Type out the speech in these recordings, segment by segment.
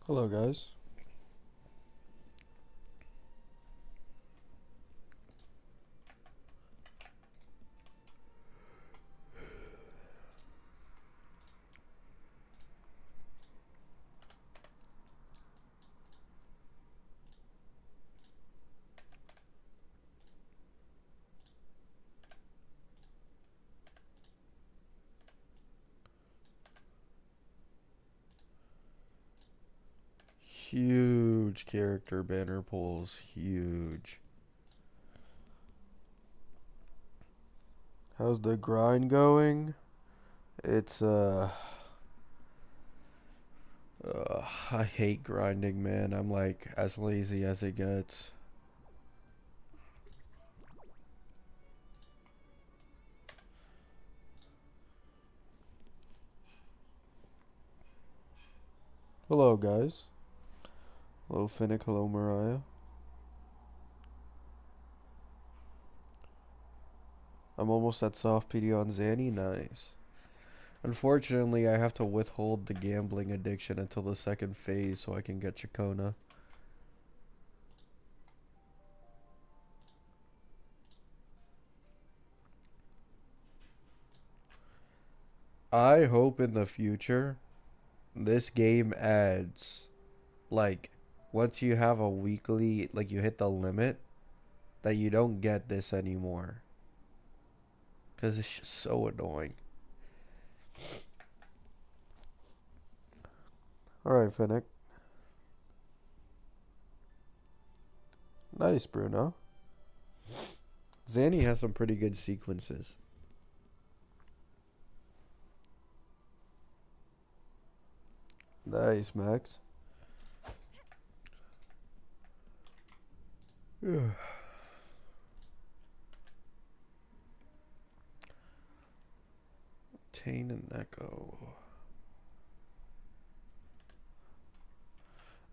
Hello, guys. Huge character banner pulls. Huge. How's the grind going? It's, I hate grinding, man. I'm like as lazy as it gets. Hello, guys. Hello, Finnick. Hello, Mariah. I'm almost at soft PD on Zanny. Nice. Unfortunately, I have to withhold the gambling addiction until the second phase so I can get Chacona. I hope in the future this game adds, like, once you have a weekly, like, you hit the limit, that you don't get this anymore. Because it's just so annoying. Alright, Finnick. Nice, Bruno. Zanny has some pretty good sequences. Nice, Max. Tane and Echo.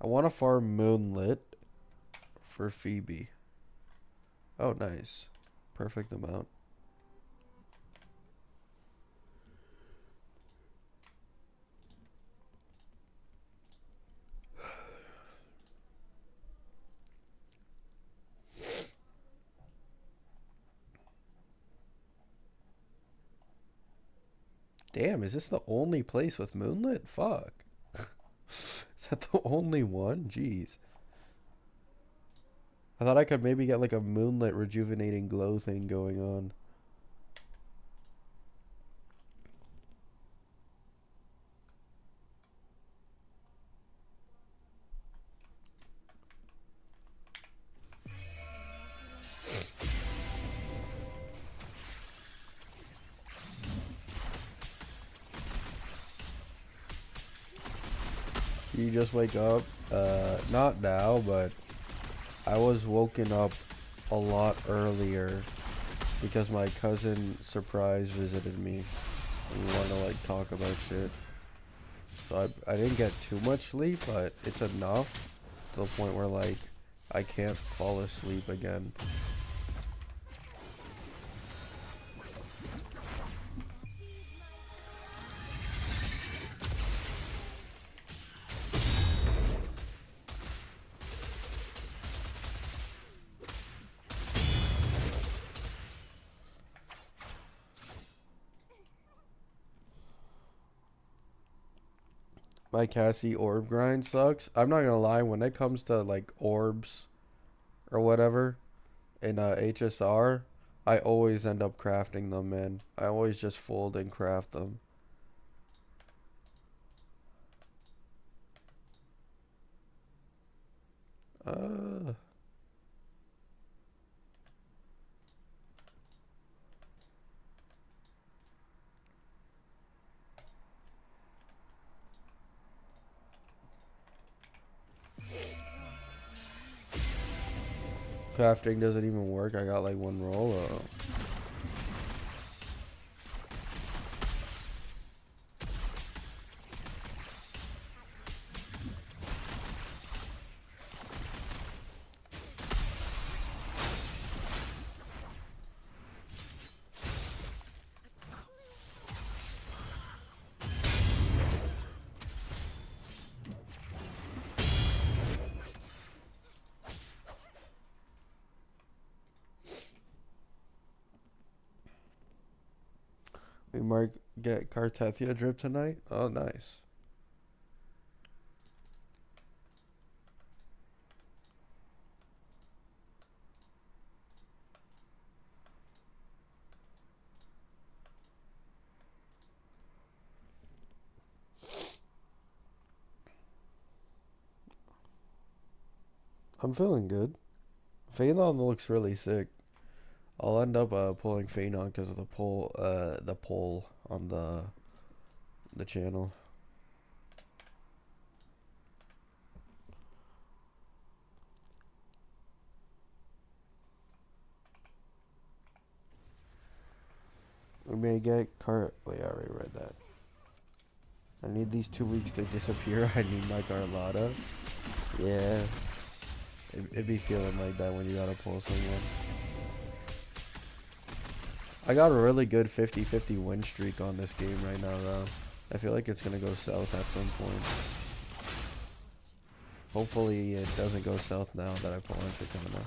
I want to farm Moonlit for Phoebe. Oh, nice. Perfect amount. Damn, is this the only place with Moonlit? Fuck. Is that the only one? Jeez. I thought I could maybe get like a Moonlit rejuvenating glow thing going on. You just wake up? Not now, but I was woken up a lot earlier because my cousin surprise visited me and wanted to like talk about shit. So I didn't get too much sleep, but it's enough to the point where like I can't fall asleep again. My Cassie orb grind sucks. I'm not gonna lie, when it comes to like orbs or whatever in HSR, I always end up crafting them, man. I always just fold and craft them. Uh, Crafting doesn't even work. I got like one roll. We might get Cartethia drip tonight. Oh, nice. I'm feeling good. Phenon looks really sick. I'll end up pulling Phenon because of the poll on the channel. We may get Cart. Wait, I already read that. I need these 2 weeks to disappear. I need my Carlotta. Yeah. It'd be feeling like that when you gotta pull someone. I got a really good 50-50 win streak on this game right now, though. I feel like it's gonna go south at some point. Hopefully it doesn't go south now that I pull Anticona.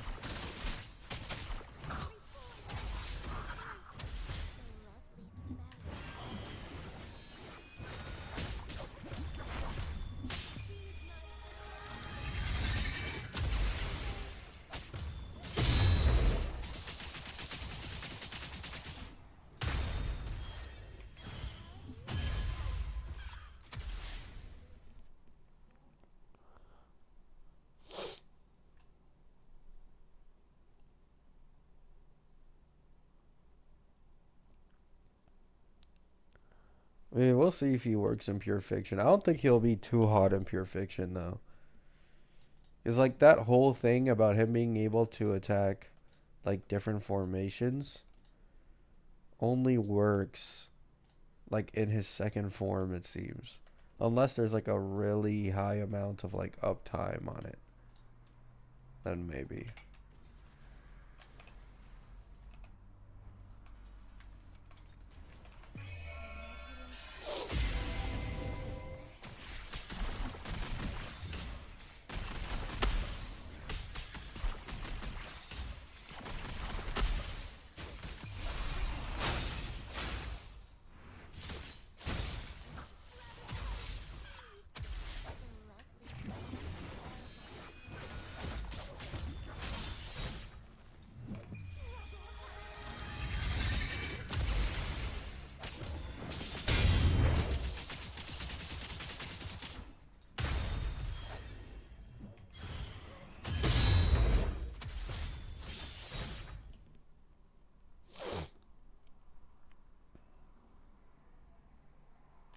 I mean, we'll see if he works in Pure Fiction. I don't think he'll be too hot in Pure Fiction, though. It's like that whole thing about him being able to attack, like, different formations only works, like, in his second form, it seems. Unless there's, like, a really high amount of, like, uptime on it. Then maybe.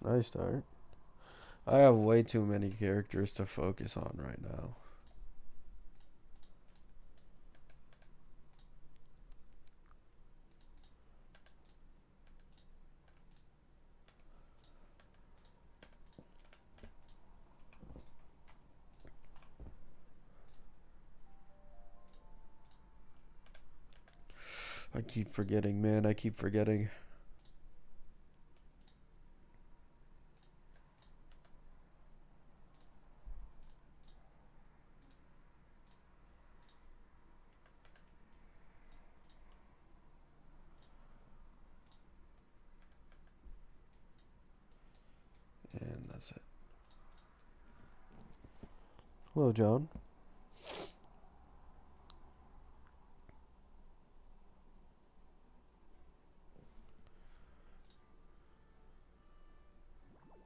Nice start. I have way too many characters to focus on right now. I keep forgetting, man. I keep forgetting. And that's it. Hello, John.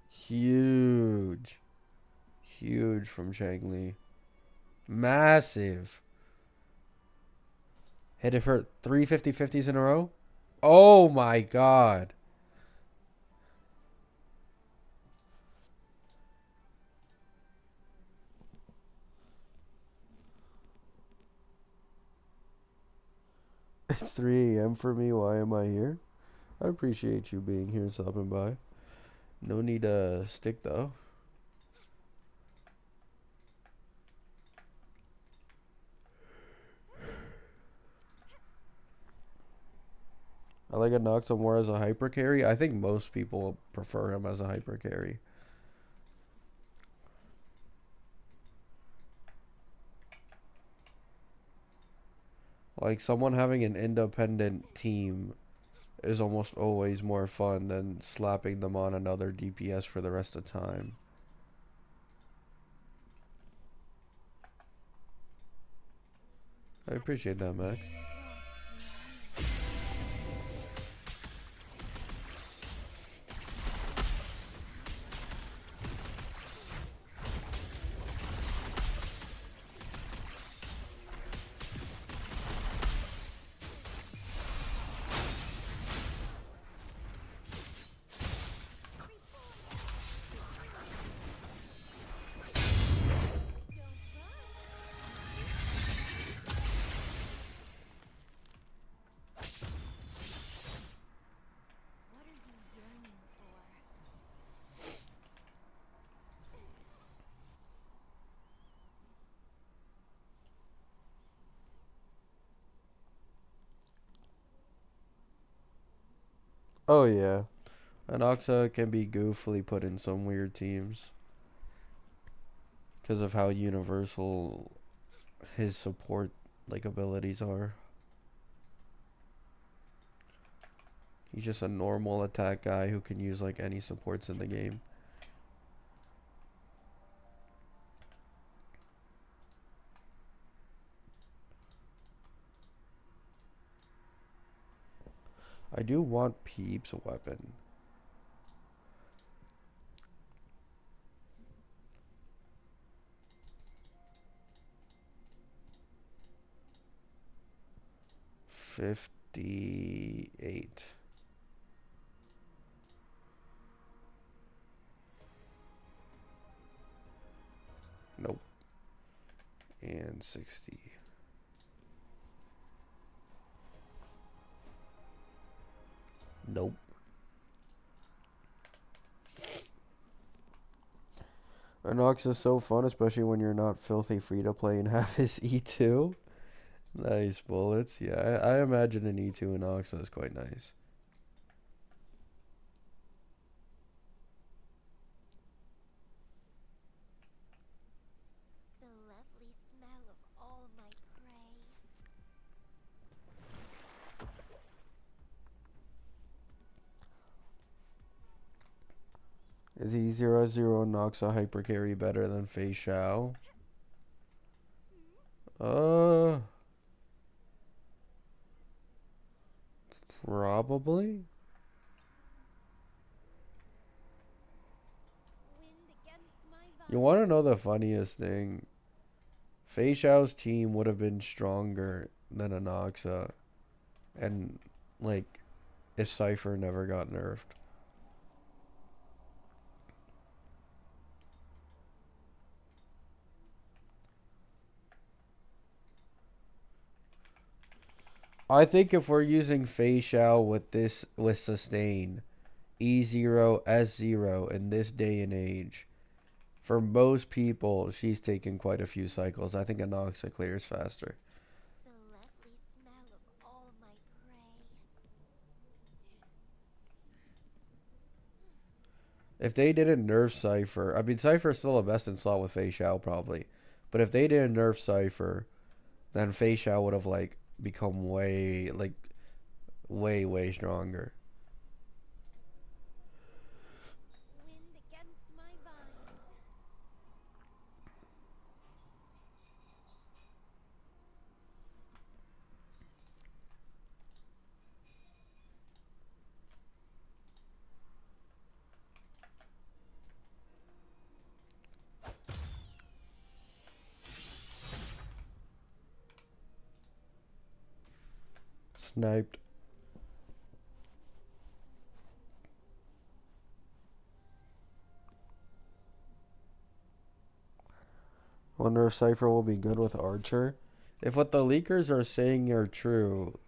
Huge. Huge from Chang-Li. Massive. Hit it for 3 50-50s in a row. Oh my god. It's 3 a.m. for me. Why am I here? I appreciate you being here, stopping by. No need to stick, though. I like Noxa more as a hyper carry. I think most people prefer him as a hyper carry. Like, someone having an independent team is almost always more fun than slapping them on another DPS for the rest of the time. I appreciate that, Max. Oh yeah, Anoxa can be goofily put in some weird teams because of how universal his support like abilities are. He's just a normal attack guy who can use like any supports in the game. I do want Peep's weapon. $58. Nope. And 60. Nope. Anox is so fun, especially when you're not filthy free to play and have his E2. Nice bullets. Yeah, I imagine an E2 Anox is quite nice. The lovely smell of all my prey. Is E00 Nox a hyper carry better than Fei Xiao? Probably. You want to know the funniest thing? Fei Xiao's team would have been stronger than Anoxa, and like if Cypher never got nerfed. I think if we're using Fei Xiao with sustain, E0, S0 in this day and age, for most people, she's taken quite a few cycles. I think Anoxa clears faster. The lovely smell of all my prey. If they didn't nerf Cypher, I mean, Cypher's still a best in slot with Fei Xiao probably. But if they didn't nerf Cypher, then Fei Xiao would have like become way stronger. Wind against my vines. Sniped. Wonder if Cypher will be good with Archer. If what the leakers are saying are true,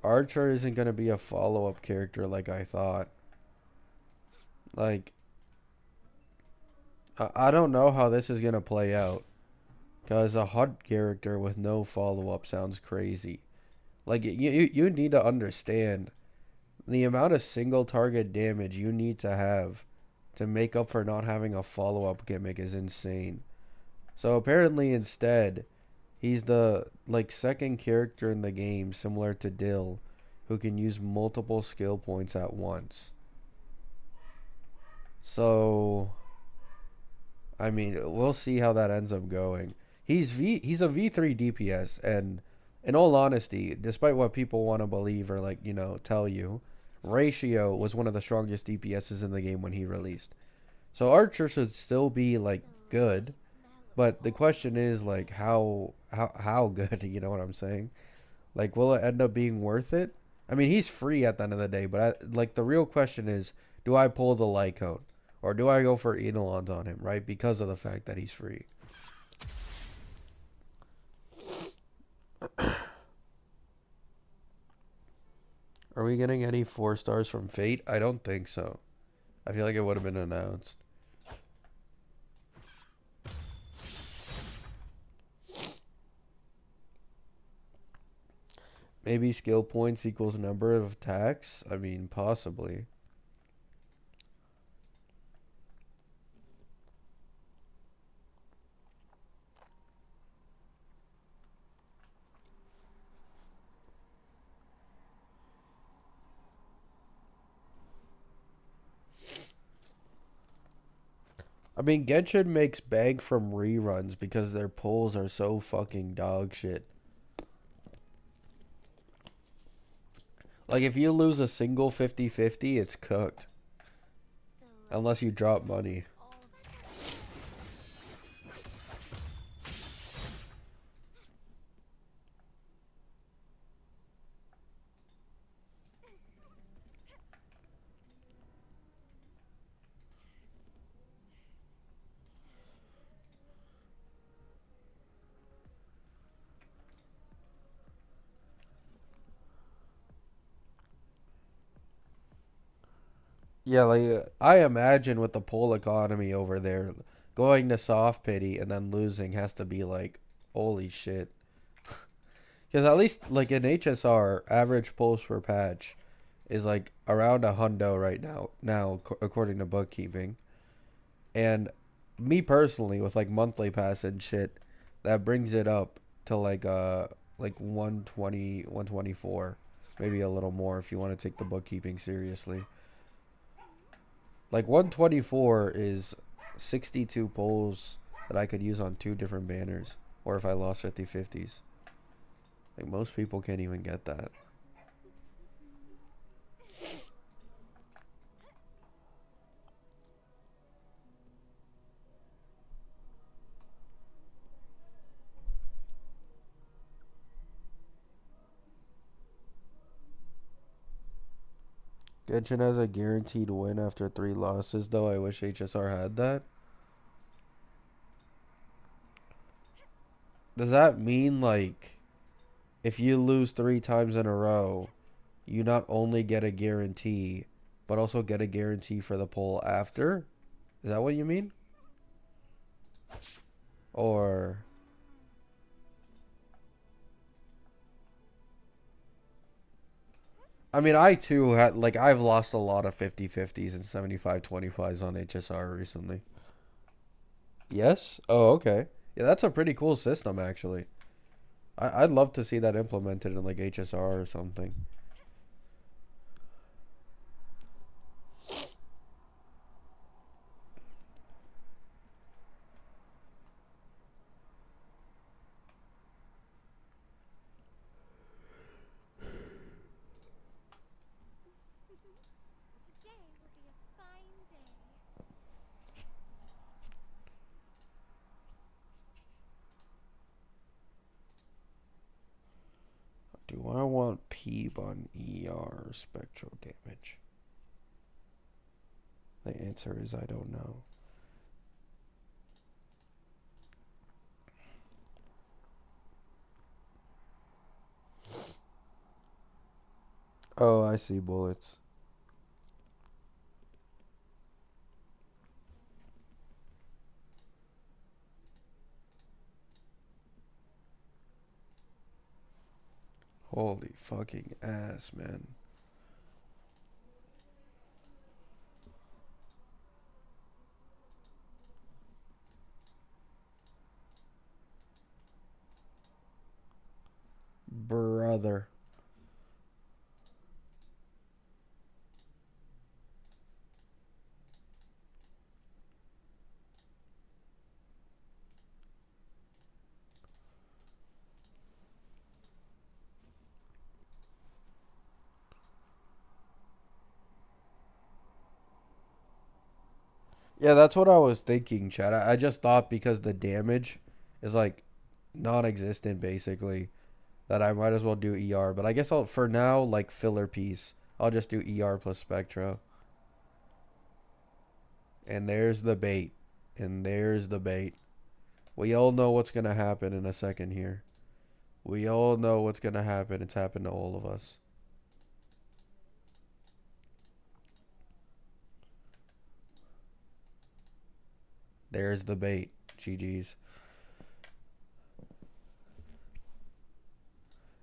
Archer isn't going to be a follow-up character like I thought. Like, I don't know how this is going to play out. Because a HUD character with no follow-up sounds crazy. Like, you need to understand the amount of single target damage you need to have to make up for not having a follow-up gimmick is insane. So apparently instead, he's the like second character in the game, similar to Dill, who can use multiple skill points at once. So, I mean, we'll see how that ends up going. He's a V3 DPS, and in all honesty, despite what people want to believe or like, tell you, Ratio was one of the strongest DPSs in the game when he released. So Archer should still be like The lovely good, smell of but the all my question is like how good, you know what I'm saying? Like, will it end up being worth it? I mean, he's free at the end of the day, but like the real question is, do I pull the Lycone? Or do I go for Eidolons on him, right? Because of the fact that he's free. Are we getting any 4 stars from Fate? I don't think so. I feel like it would have been announced. Maybe skill points equals number of attacks? I mean, possibly. I mean, Genshin makes bank from reruns because their pulls are so fucking dog shit. Like, if you lose a single 50-50, it's cooked. the Unless you lovely drop smell money. of all my Yeah, like, I imagine with the pull economy over there, going to soft pity and then losing has to be like, holy shit. Because at least, like, in HSR, average pulls per patch is like around a hundo right now, according to bookkeeping. And me personally, with like monthly pass and shit, that brings it up to like 120, 124, maybe a little more if you want to take the bookkeeping seriously. Like 124 is 62 pulls that I could use on 2 different banners, or if I lost 50-50s. Like, most people can't even get that. Genshin has a guaranteed win after 3 losses, though. I wish HSR had that. Does that mean, like, if you lose 3 times in a row, you not only get a guarantee, but also get a guarantee for the poll after? Is that what you mean? Or, I mean, I too had, like, I've lost a lot of 50-50s and 75-25s on HSR recently. Yes? Oh, okay. Yeah, that's a pretty cool system, actually. I'd love to see that implemented in, like, HSR or something. today will be a fine day. Do I want Peeb on ER spectral damage? The answer is I don't know. Oh, I see bullets. Holy fucking ass, man. Brother. Yeah, that's what I was thinking, Chad. I just thought because the damage is like non-existent basically that I might as well do ER. But I guess I'll for now like filler piece. I'll just do ER plus Spectra. And there's the bait. And there's the bait. We all know what's gonna happen in a second here. We all know what's gonna happen. It's happened to all of us. There's the bait. GG's.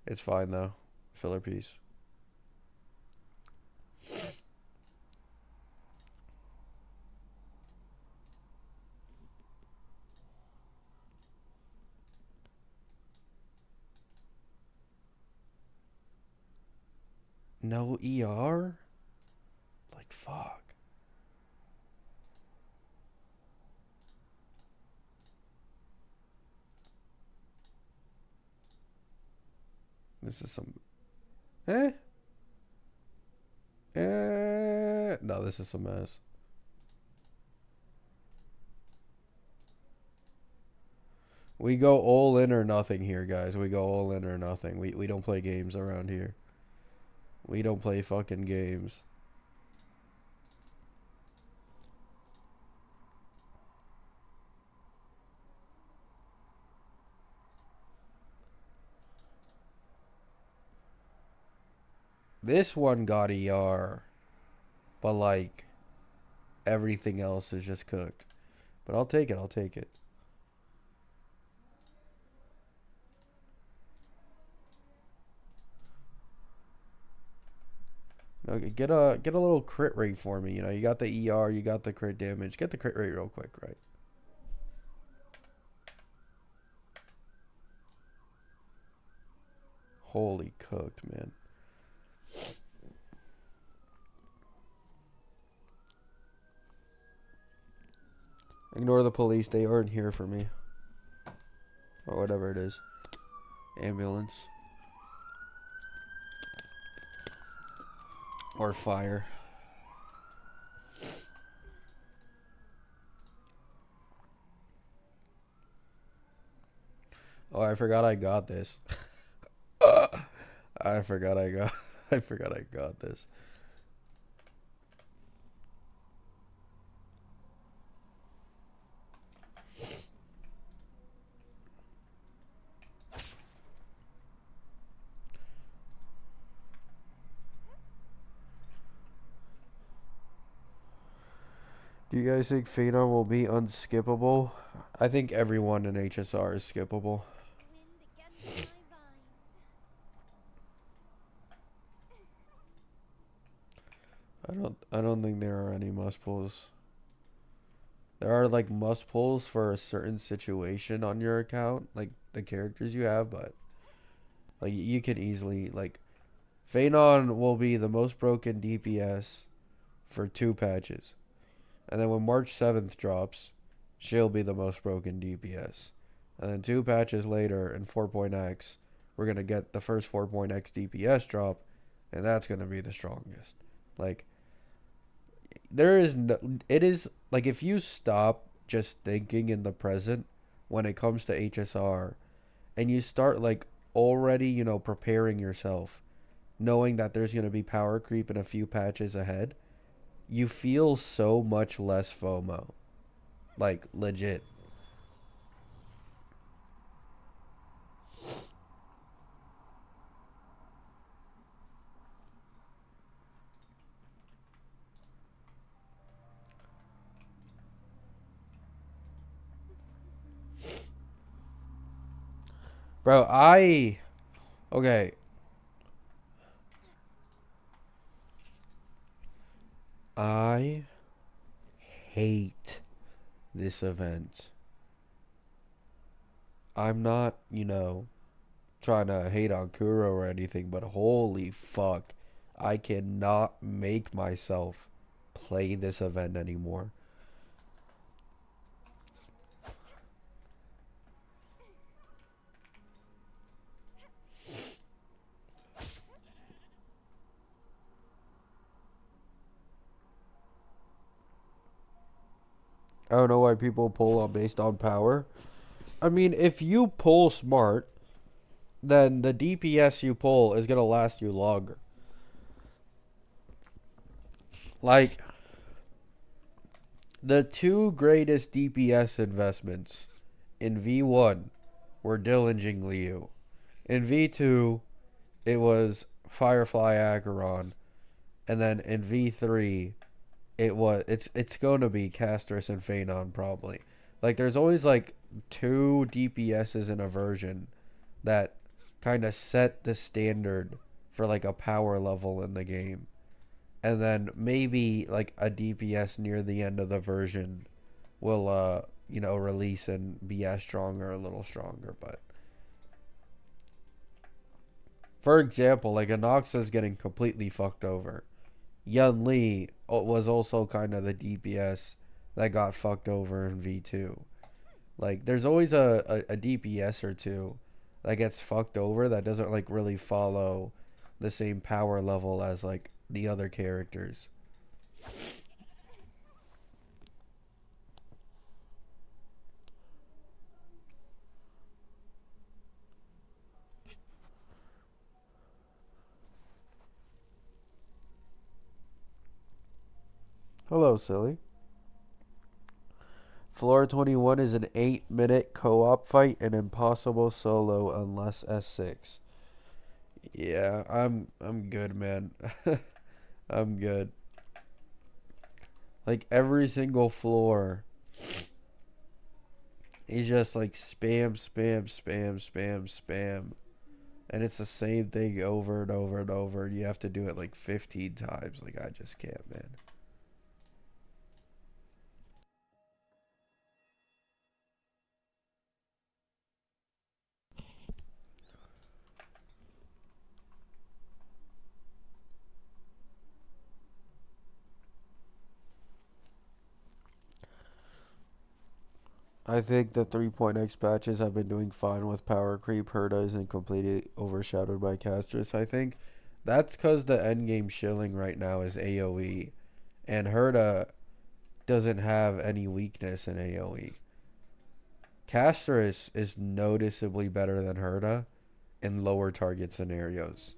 It's fine though. Filler piece. No ER? Like fuck. This is some eh? No, this is some mess. We go all in or nothing here, guys. We go all in or nothing. We don't play games around here. We don't play fucking games. This one got ER, but like everything else is just cooked. But I'll take it. I'll take it. No, get a little crit rate for me. You know, you got the ER, you got the crit damage. Get the crit rate real quick, right? Holy cooked, man. Ignore the police. They aren't here for me. Or whatever it is. Ambulance. Or fire. Oh, I forgot I got this. I forgot I got I forgot I got this. Do you guys think Phenom will be unskippable? I think everyone in HSR is skippable. Wind against my vines. I don't think there are any must pulls. There are like must pulls for a certain situation on your account, like the characters you have, but like you can easily like Phenon will be the most broken DPS for 2 patches. And then when March 7th drops, she'll be the most broken DPS. And then 2 patches later in 4.x, we're going to get the first 4.x DPS drop, and that's going to be the strongest. Like, there is no, it is, like, if you stop just thinking in the present when it comes to HSR, and you start, like, already, you know, preparing yourself, knowing that there's going to be power creep in a few patches ahead, you feel so much less FOMO. Like, legit. Bro, okay. I hate this event. I'm not, you know, trying to hate on Kuro or anything, but holy fuck. I cannot make myself play this event anymore. I don't know why people pull based on power. I mean, if you pull smart, then the DPS you pull is gonna last you longer. Like, the two greatest DPS investments in V1 were Dylan Jingliu. In V2, it was Firefly Acheron. And then in V3, it's going to be Castris and Phanon probably. Like, there's always like two DPSs in a version that kind of set the standard for like a power level in the game. And then maybe like a DPS near the end of the version will release and be as strong or a little stronger. But for example, like Anoxa is getting completely fucked over. Yun Li was also kind of the DPS that got fucked over in V2. Like, there's always a DPS or two that gets fucked over that doesn't like really follow the same power level as like the other characters. Hello, silly. Floor 21 is an 8-minute co-op fight and impossible solo unless S6. Yeah, I'm good, man. I'm good. Like every single floor is just like spam, spam, spam, spam, spam. And it's the same thing over and over and over. And you have to do it like 15 times. Like, I just can't, man. I think the 3.x patches have been doing fine with power creep. Herda isn't completely overshadowed by Castris. I think that's because the endgame shilling right now is AoE. And Herda doesn't have any weakness in AoE. Castris is noticeably better than Herda in lower target scenarios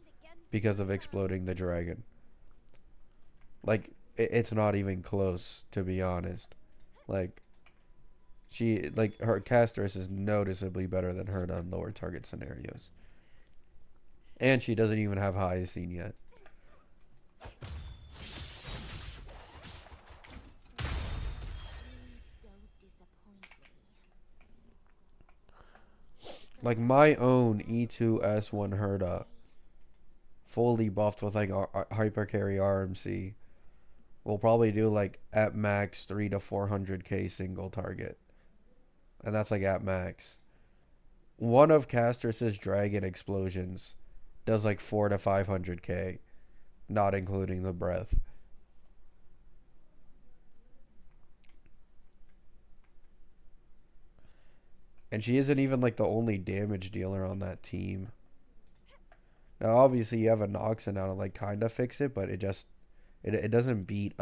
because of exploding the dragon. Like, it's not even close, to be honest. Like, her Castris is noticeably better than Herda in lower target scenarios. And she doesn't even have Hyacine yet. Like, my own E2S1 Herda, fully buffed with like hyper carry RMC, will probably do like at max 3 to 400k single target. And that's like at max. One of Castris's dragon explosions does like 4 to 500k, not including the breath. And she isn't even like the only damage dealer on that team. Now obviously you have a Noxon now to like kind of fix it, but it doesn't beat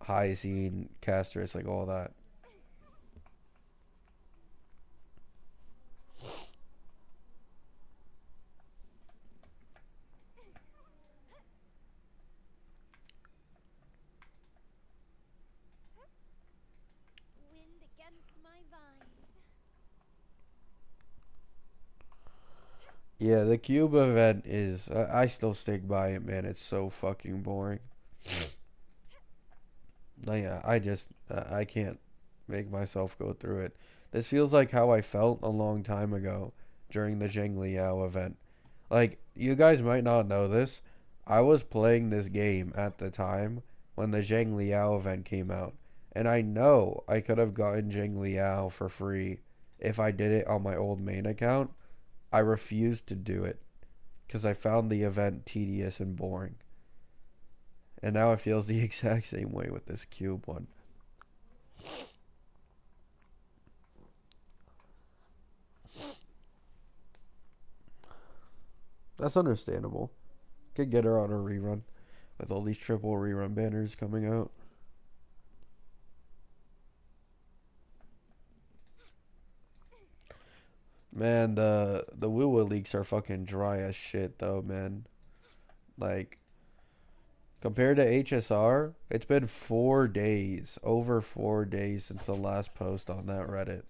Hyacine, Castris, like all that. Wind against my vines. Yeah, the cube event is I still stick by it, man. It's so fucking boring. Yeah, I can't make myself go through it. This feels like how I felt a long time ago during the Zheng Liao event. Like, you guys might not know this. I was playing this game at the time when the Zheng Liao event came out. And I know I could have gotten Zheng Liao for free if I did it on my old main account. I refused to do it because I found the event tedious and boring. And now it feels the exact same way with this cube one. That's understandable. Could get her on a rerun with all these triple rerun banners coming out. Man, the Wuwa leaks are fucking dry as shit though, man. Like compared to HSR, it's been 4 days, over 4 days since the last post on that Reddit.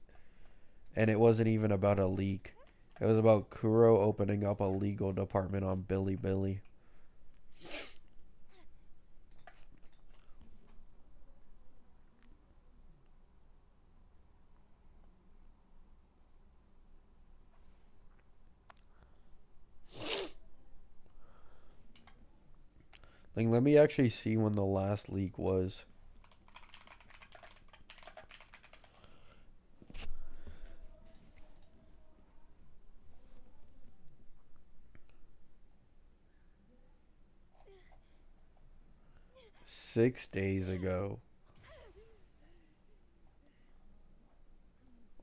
And it wasn't even about a leak. It was about Kuro opening up a legal department on Bilibili. Like, let me actually see when the last leak was. Six days ago.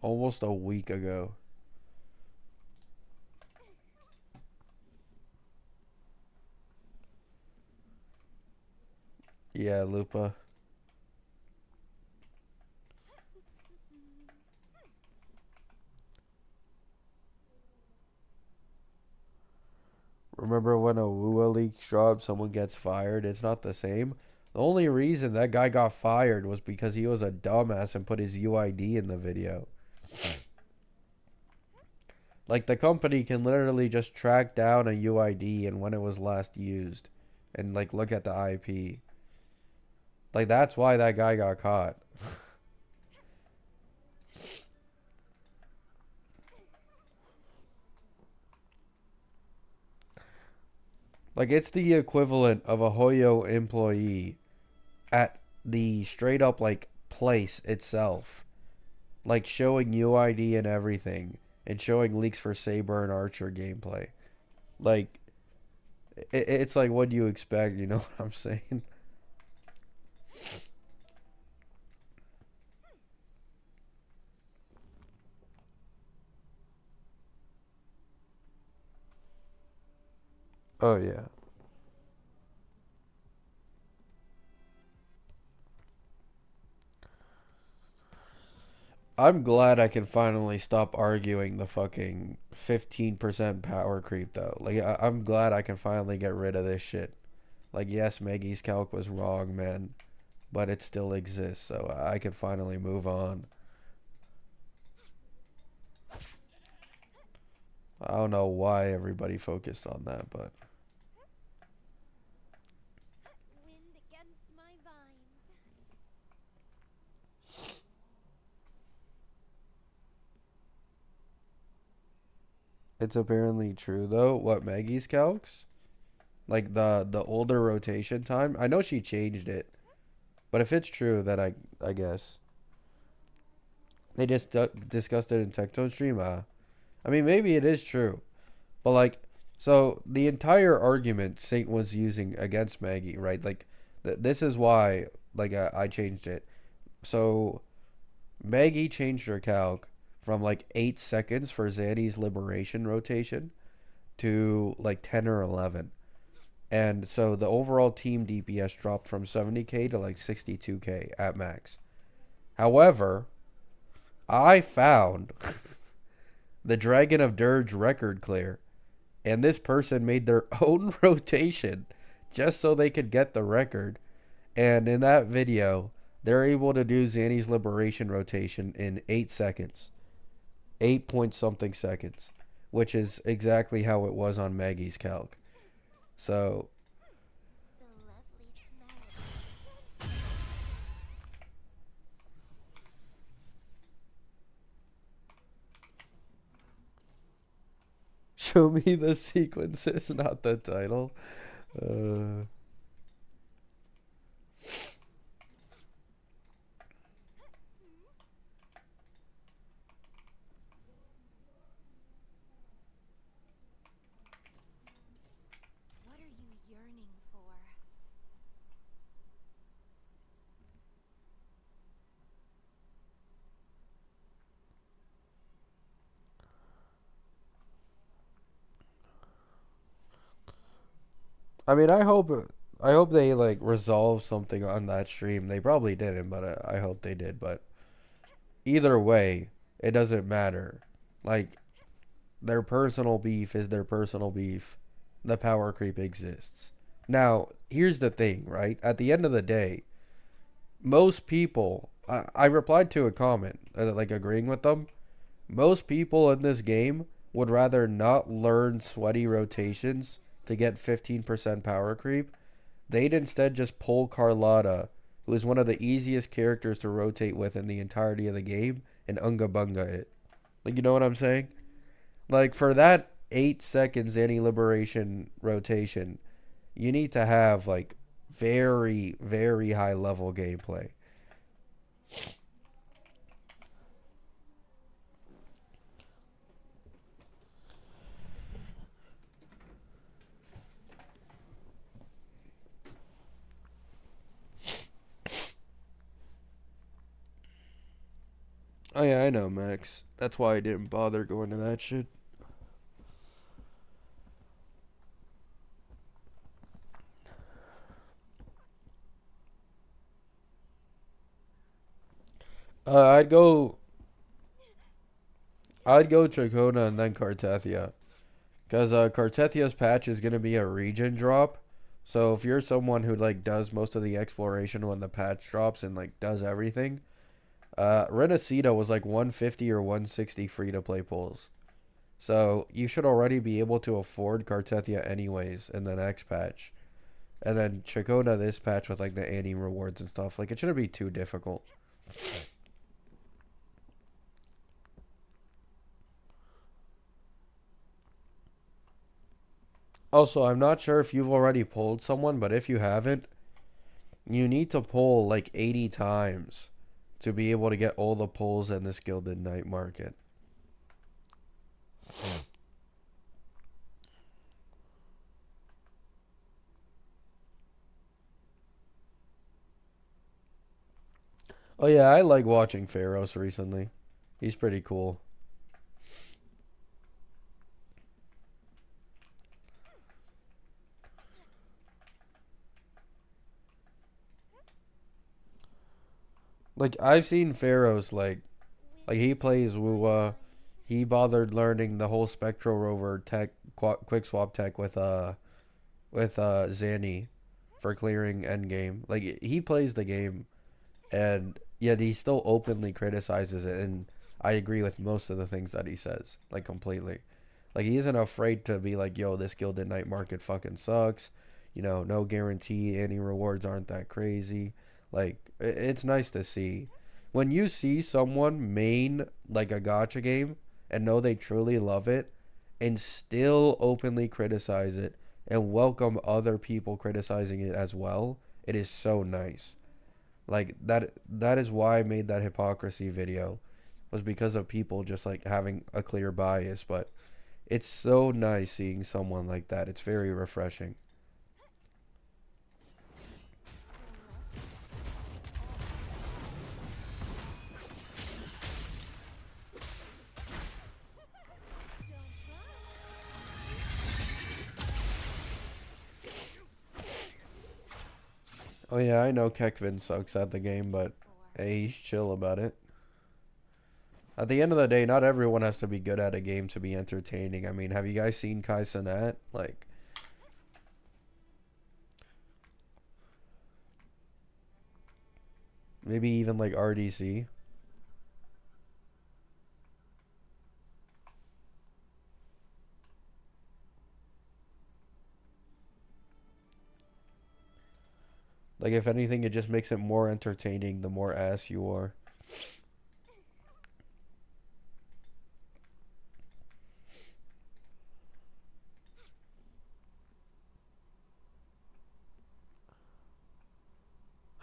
Almost a week ago. Yeah, Lupa. Remember when a Wuwa leak dropped, someone gets fired? It's not the same. The only reason that guy got fired was because he was a dumbass and put his UID in the video. Like, the company can literally just track down a UID and when it was last used. And, like, look at the IP. Like, that's why that guy got caught. Like, it's the equivalent of a Hoyo employee at the straight up, like, place itself. Like, showing UID and everything. And showing leaks for Saber and Archer gameplay. Like, it's like, what do you expect? You know what I'm saying? Oh, yeah. I'm glad I can finally stop arguing the fucking 15% power creep, though. Like, I'm glad I can finally get rid of this shit. Like, yes, Maggie's calc was wrong, man. But it still exists, so I can finally move on. I don't know why everybody focused on that, but Wind against my vines. it's apparently true, though. What, Maggie's calcs? Like, the older rotation time? I know she changed it. But if it's true, then I guess. They just discussed it in Tectone stream. I mean, maybe it is true. But, like, so the entire argument Saint was using against Maggie, right? Like, this is why, like, I changed it. So, Maggie changed her calc from, like, 8 seconds for Zanny's liberation rotation to, like, 10 or 11. And so the overall team DPS dropped from 70k to, like, 62k at max. However, I found the Dragon of Dirge record clear, and this person made their own rotation just so they could get the record. And in that video, they're able to do Zanny's liberation rotation in 8 seconds. 8 point something seconds, which is exactly how it was on Maggie's calc. So, The lovely smell of show me the sequences, not the title. Uh, what are you yearning for? I mean, I hope they like resolve something on that stream. They probably didn't, but I hope they did. But either way, it doesn't matter. Like, Their personal beef is their personal beef. The power creep exists. Now, here's the thing, right? At the end of the day, most people, I replied to a comment, like agreeing with them. Most people in this game would rather not learn sweaty rotations to get 15% power creep. They'd instead just pull Carlotta, who is one of the easiest characters to rotate with in the entirety of the game, and Unga Bunga it. Like, you know what I'm saying? Like, for that 8 seconds anti-liberation rotation, you need to have, like, very, very high level gameplay. Oh yeah, I know, Max. That's why I didn't bother going to that shit. Uh, I'd go, I'd go Chacona and then Cartethia, cause Cartethia's patch is gonna be a region drop. So if you're someone who like does most of the exploration when the patch drops and like does everything, Renacita was like 150 or 160 free to play pulls. So you should already be able to afford Cartethia anyways in the next patch. And then Chacona this patch with like the anti rewards and stuff. Like it shouldn't be too difficult. Also, I'm not sure if you've already pulled someone, but if you haven't, you need to pull like 80 times to be able to get all the pulls in this Gilded Night Market. Oh yeah, I like watching Pharaohs recently. He's pretty cool. Like I've seen Pharaohs like he plays Wuwa. He bothered learning the whole Spectral Rover tech quick swap tech with Zanny for clearing endgame. Like he plays the game and yet he still openly criticizes it, and I agree with most of the things that he says, like completely. Like he isn't afraid to be like, yo, this Gilded Night Market fucking sucks. You know, no guarantee, any rewards aren't that crazy. Like it's nice to see when you see someone main like a gotcha game and know they truly love it and still openly criticize it and welcome other people criticizing it as well. It is so nice. Like that is why I made that hypocrisy video, was because of people just like having a clear bias, but it's so nice seeing someone like that. It's very refreshing. Oh yeah, I know Kekvin sucks at the game, but hey, he's chill about it. At the end of the day, not everyone has to be good at a game to be entertaining. I mean, have you guys seen Kai Cenat? Like, maybe even like RDC. Like, if anything, it just makes it more entertaining the more ass you are.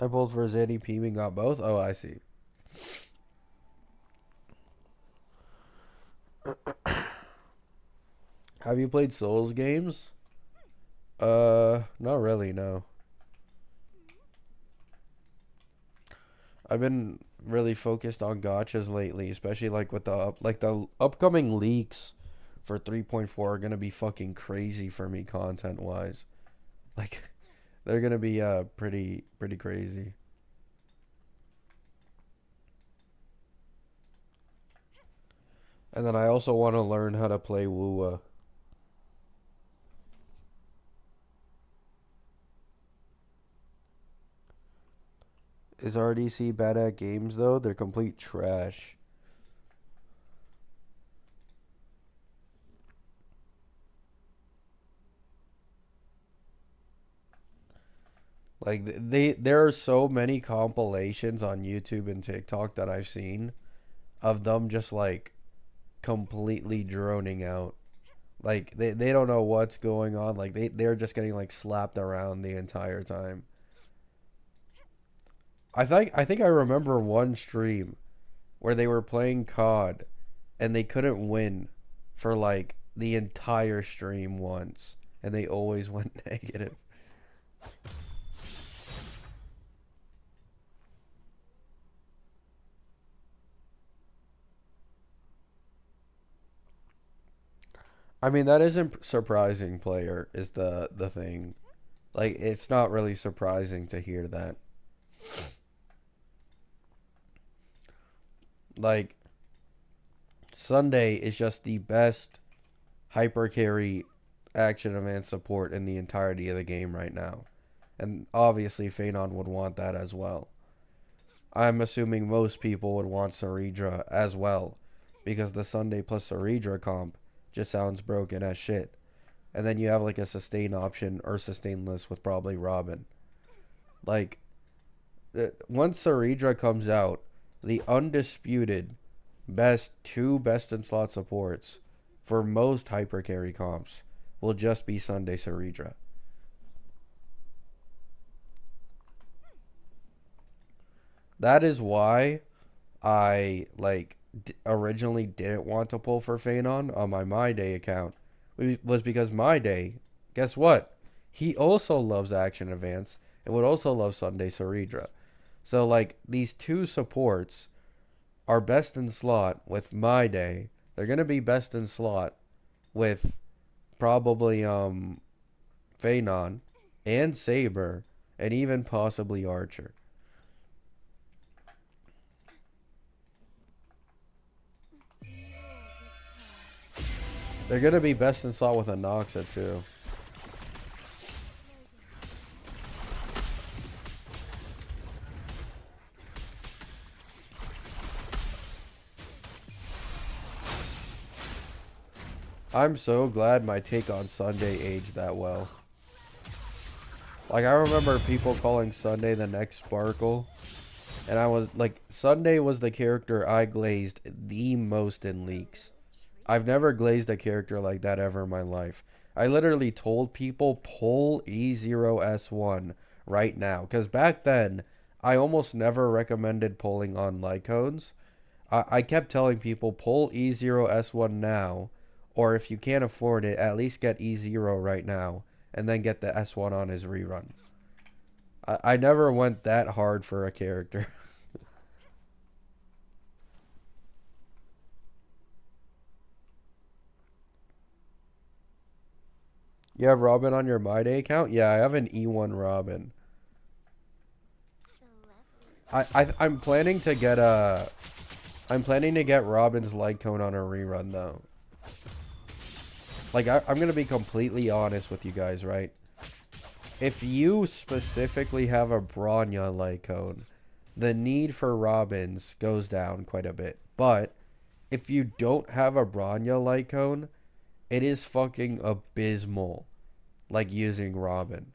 I pulled for Zanny Peeming, got both? Oh, I see. Have you played Souls games? Not really, no. I've been really focused on gotchas lately, especially like with the upcoming leaks for 3.4 are gonna be fucking crazy for me content wise. Like they're gonna be pretty crazy. And then I also want to learn how to play Wuwa. Is RDC bad at games though? They're complete trash. Like there are so many compilations on YouTube and TikTok that I've seen of them just like completely droning out. Like they don't know what's going on. Like they're just getting like slapped around the entire time. I think I remember one stream where they were playing COD and they couldn't win for like the entire stream once and they always went negative. I mean that isn't surprising player is the thing. Like it's not really surprising to hear that. Like Sunday is just the best hyper carry action advance support in the entirety of the game right now. And obviously Phanon would want that as well. I'm assuming most people would want Saridra as well. Because the Sunday plus Saridra comp just sounds broken as shit. And then you have like a sustain option or sustainless with probably Robin. Like, once Saridra comes out, the undisputed two best in slot supports for most hyper carry comps will just be Sunday Saridra. That is why I originally didn't want to pull for Phanon on my Day account. It was because my Day, guess what? He also loves Action Advance and would also love Sunday Saridra. So like these two supports are best in slot with my Day. They're gonna be best in slot with probably Phanon and Saber and even possibly Archer. They're gonna be best in slot with a Noxa too. I'm so glad my take on Sunday aged that well. Like I remember people calling Sunday the next Sparkle. And I was like, Sunday was the character I glazed the most in leaks. I've never glazed a character like that ever in my life. I literally told people pull E0S1 right now. Because back then, I almost never recommended pulling on Lycones. I kept telling people pull E0S1 now. Or if you can't afford it, at least get E0 right now. And then get the S1 on his rerun. I never went that hard for a character. You have Robin on your My Day account? Yeah, I have an E1 Robin. I'm planning to get Robin's light cone on a rerun though. Like I'm gonna be completely honest with you guys, right? If you specifically have a Bronya light cone, the need for Robins goes down quite a bit. But if you don't have a Bronya light cone, it is fucking abysmal, like using Robin.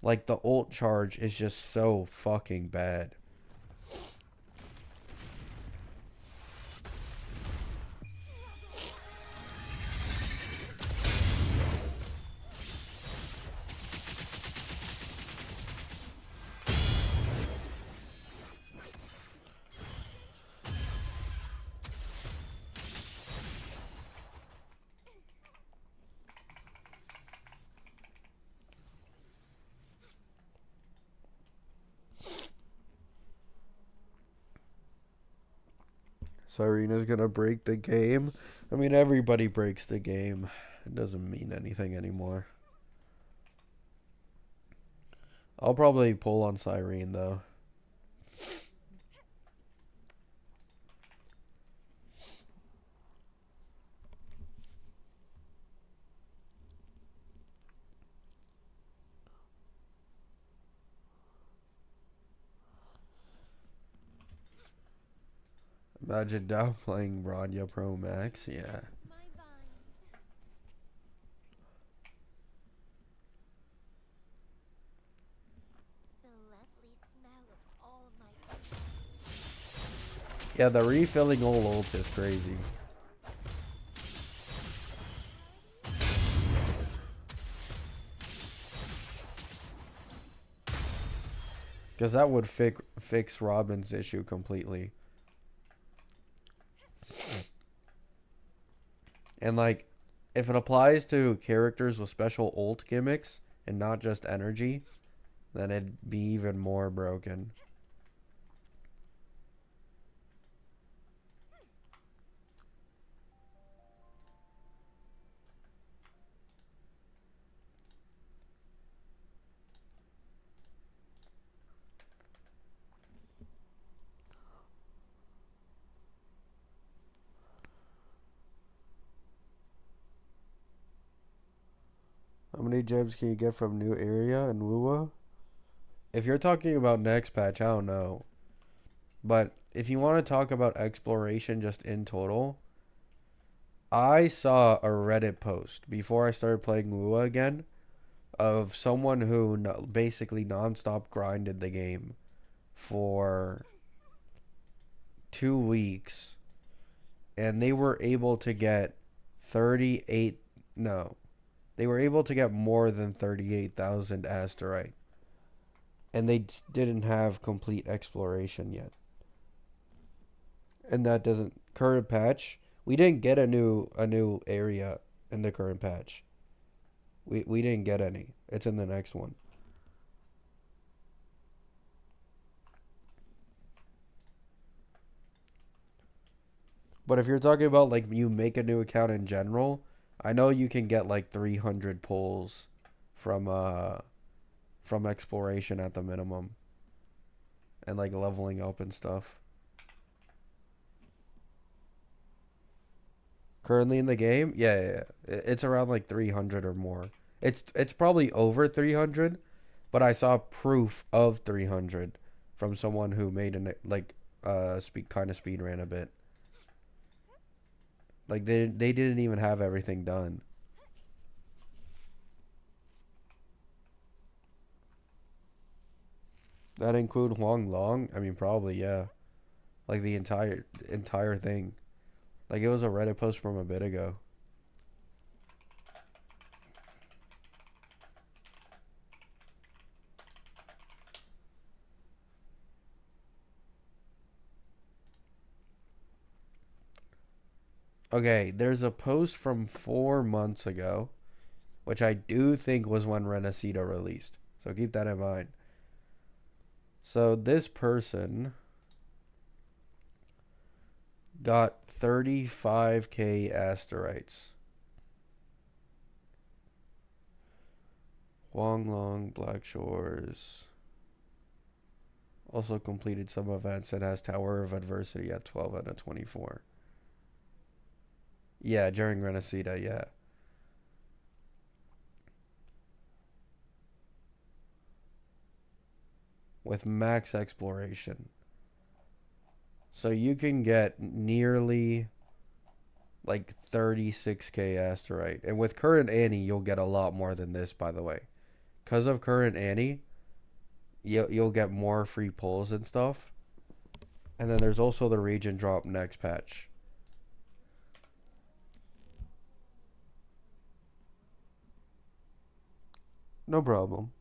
Like the ult charge is just so fucking bad. Serena's gonna break the game. I mean, everybody breaks the game. It doesn't mean anything anymore. I'll probably pull on Cyrene though. Imagine downplaying Bronya Pro Max. Yeah. Against my vines. The lovely smell of all my Yeah, the refilling old ult is crazy. Because that would fix Robin's issue completely. And like, if it applies to characters with special ult gimmicks and not just energy, then it'd be even more broken. How many gems can you get from new area in Wuwa? If you're talking about next patch, I don't know. But if you want to talk about exploration just in total, I saw a Reddit post before I started playing Wuwa again of someone who basically nonstop grinded the game for 2 weeks, and they were able to get 38. No, they were able to get more than 38,000 asterite, and they didn't have complete exploration yet. And that doesn't current patch. We didn't get a new area in the current patch. We didn't get any. It's in the next one. But if you're talking about like you make a new account in general, I know you can get like 300 pulls from exploration at the minimum, and like leveling up and stuff. Currently in the game, yeah. It's around like 300 or more. It's probably over 300, but I saw proof of 300 from someone who made an like speed ran a bit. Like they didn't even have everything done. That include Huang Long? I mean, probably, yeah. Like the entire thing. Like it was a Reddit post from a bit ago. Okay, there's a post from 4 months ago, which I do think was when Renacida released. So keep that in mind. So this person got 35k asterites. Huanglong, Black Shores. Also completed some events and has Tower of Adversity at 12 out of 24. Yeah, during Renacida, yeah. With max exploration. So you can get nearly like 36k asterite. And with current Annie, you'll get a lot more than this, by the way. Because of current Annie, you'll get more free pulls and stuff. And then there's also the region drop next patch. No problem.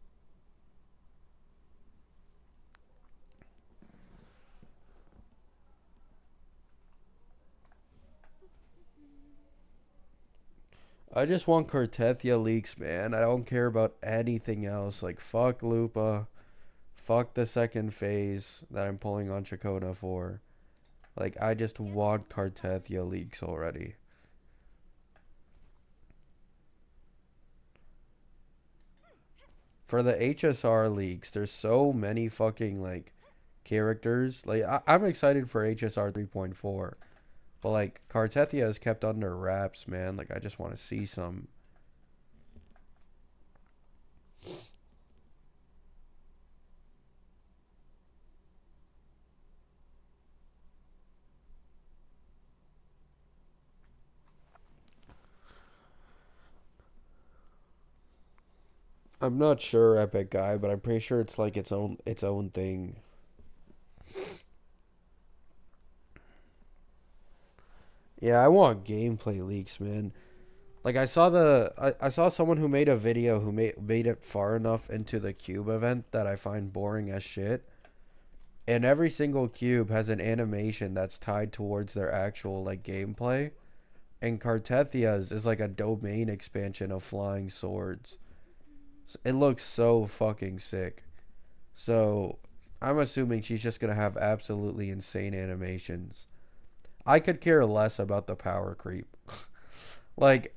I just want Cartethia leaks, man. I don't care about anything else. Like, fuck Lupa. Fuck the second phase that I'm pulling on Chakona for. Like, I just want Cartethia leaks already. For the HSR leaks, there's so many fucking, like, characters. Like, I'm excited for HSR 3.4. But, like, Cartethia is kept under wraps, man. Like, I just want to see some. I'm not sure, Epic Guy, but I'm pretty sure it's like its own thing. Yeah, I want gameplay leaks, man. Like I saw someone who made a video who made it far enough into the cube event that I find boring as shit. And every single cube has an animation that's tied towards their actual like gameplay. And Cartethia's is like a domain expansion of flying swords. It looks so fucking sick. So I'm assuming she's just gonna have absolutely insane animations. I could care less about the power creep. Like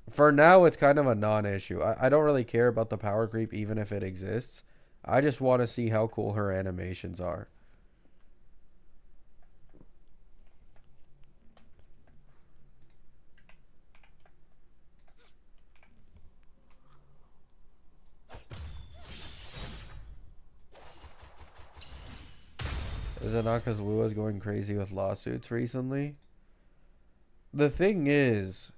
for now, it's kind of a non-issue. I don't really care about the power creep, even if it exists. I just want to see how cool her animations are. Is it not because Wuwa's going crazy with lawsuits recently? The thing is,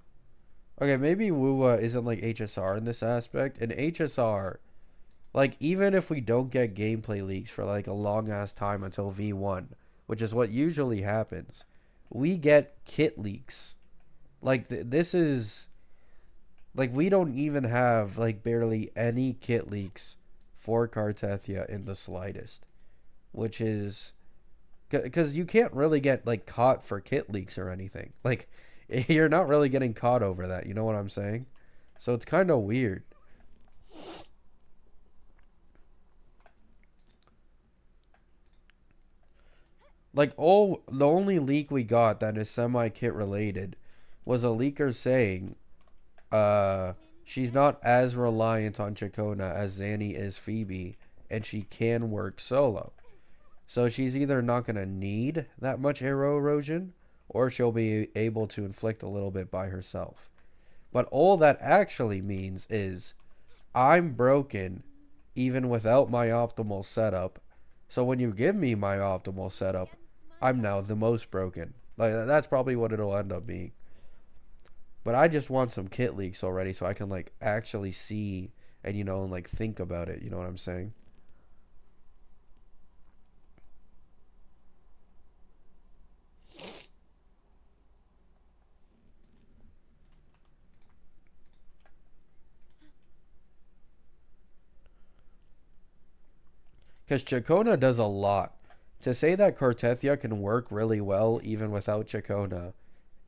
okay, maybe Wuwa isn't like HSR in this aspect. In HSR, like even if we don't get gameplay leaks for like a long ass time until V1, which is what usually happens, we get kit leaks. Like this is like we don't even have like barely any kit leaks for Cartethia in the slightest, which is because you can't really get like caught for kit leaks or anything. Like you're not really getting caught over that. You know what I'm saying? So it's kind of weird. Like all the only leak we got that is semi kit related was a leaker saying uh she's not as reliant on Chacona as Zanny is Phoebe and she can work solo. So she's either not going to need that much arrow erosion or she'll be able to inflict a little bit by herself. But all that actually means is I'm broken even without my optimal setup. So when you give me my optimal setup, I'm now the most broken. Like that's probably what it'll end up being. But I just want some kit leaks already so I can like actually see and and like think about it. You know what I'm saying? Because Chacona does a lot. To say that Cartethia can work really well even without Chacona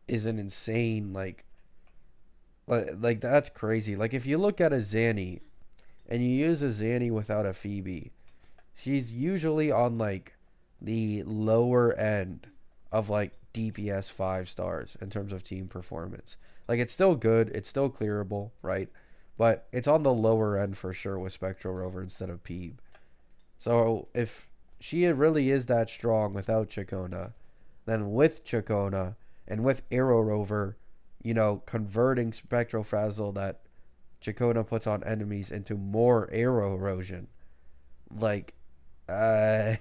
is an insane like that's crazy. Like if you look at a Zanny and you use a Zanny without a Phoebe, she's usually on like the lower end of like DPS 5 stars in terms of team performance. Like it's still good, it's still clearable, right? But it's on the lower end for sure with Spectral Rover instead of Peeb. So if she really is that strong without Chacona, then with Chacona and with Arrow Rover, converting Spectral Frazzle that Chacona puts on enemies into more arrow erosion, like, uh,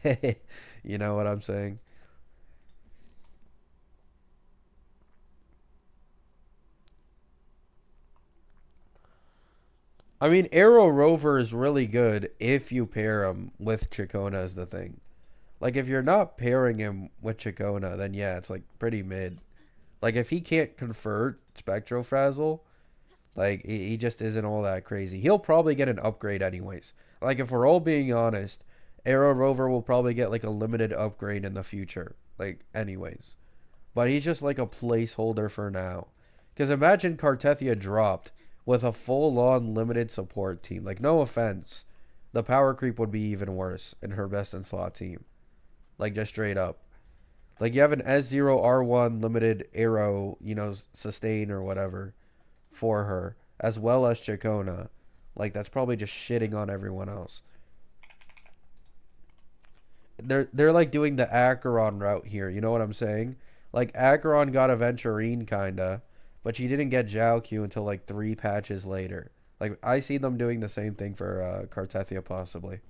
you know what I'm saying? I mean, Arrow Rover is really good if you pair him with Chacona as the thing. Like, if you're not pairing him with Chacona, then yeah, it's like pretty mid. Like, if he can't convert Spectro Frazzle, like, he just isn't all that crazy. He'll probably get an upgrade anyways. Like, if we're all being honest, Arrow Rover will probably get like a limited upgrade in the future. Like, anyways. But he's just like a placeholder for now. Because imagine Cartethia dropped with a full-on limited support team. Like, no offense, the power creep would be even worse in her best in slot team. Like, just straight up. Like, you have an S0R1 limited arrow, sustain or whatever for her, as well as Chacona. Like, that's probably just shitting on everyone else. They're like doing the Acheron route here. You know what I'm saying? Like Acheron got a Venturine kinda, but she didn't get Zhao Q until like 3 patches later. Like I see them doing the same thing for Cartethia possibly.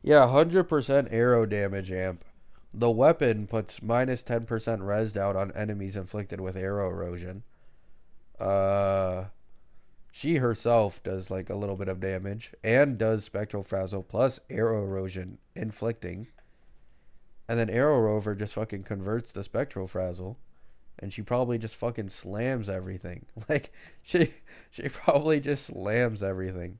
Yeah, 100% arrow damage amp. The weapon puts minus 10% res down on enemies inflicted with arrow erosion. Uh, she herself does like a little bit of damage and does spectral frazzle plus arrow erosion inflicting. And then Arrow Rover just fucking converts the spectral frazzle, and she probably just fucking slams everything. Like she probably just slams everything.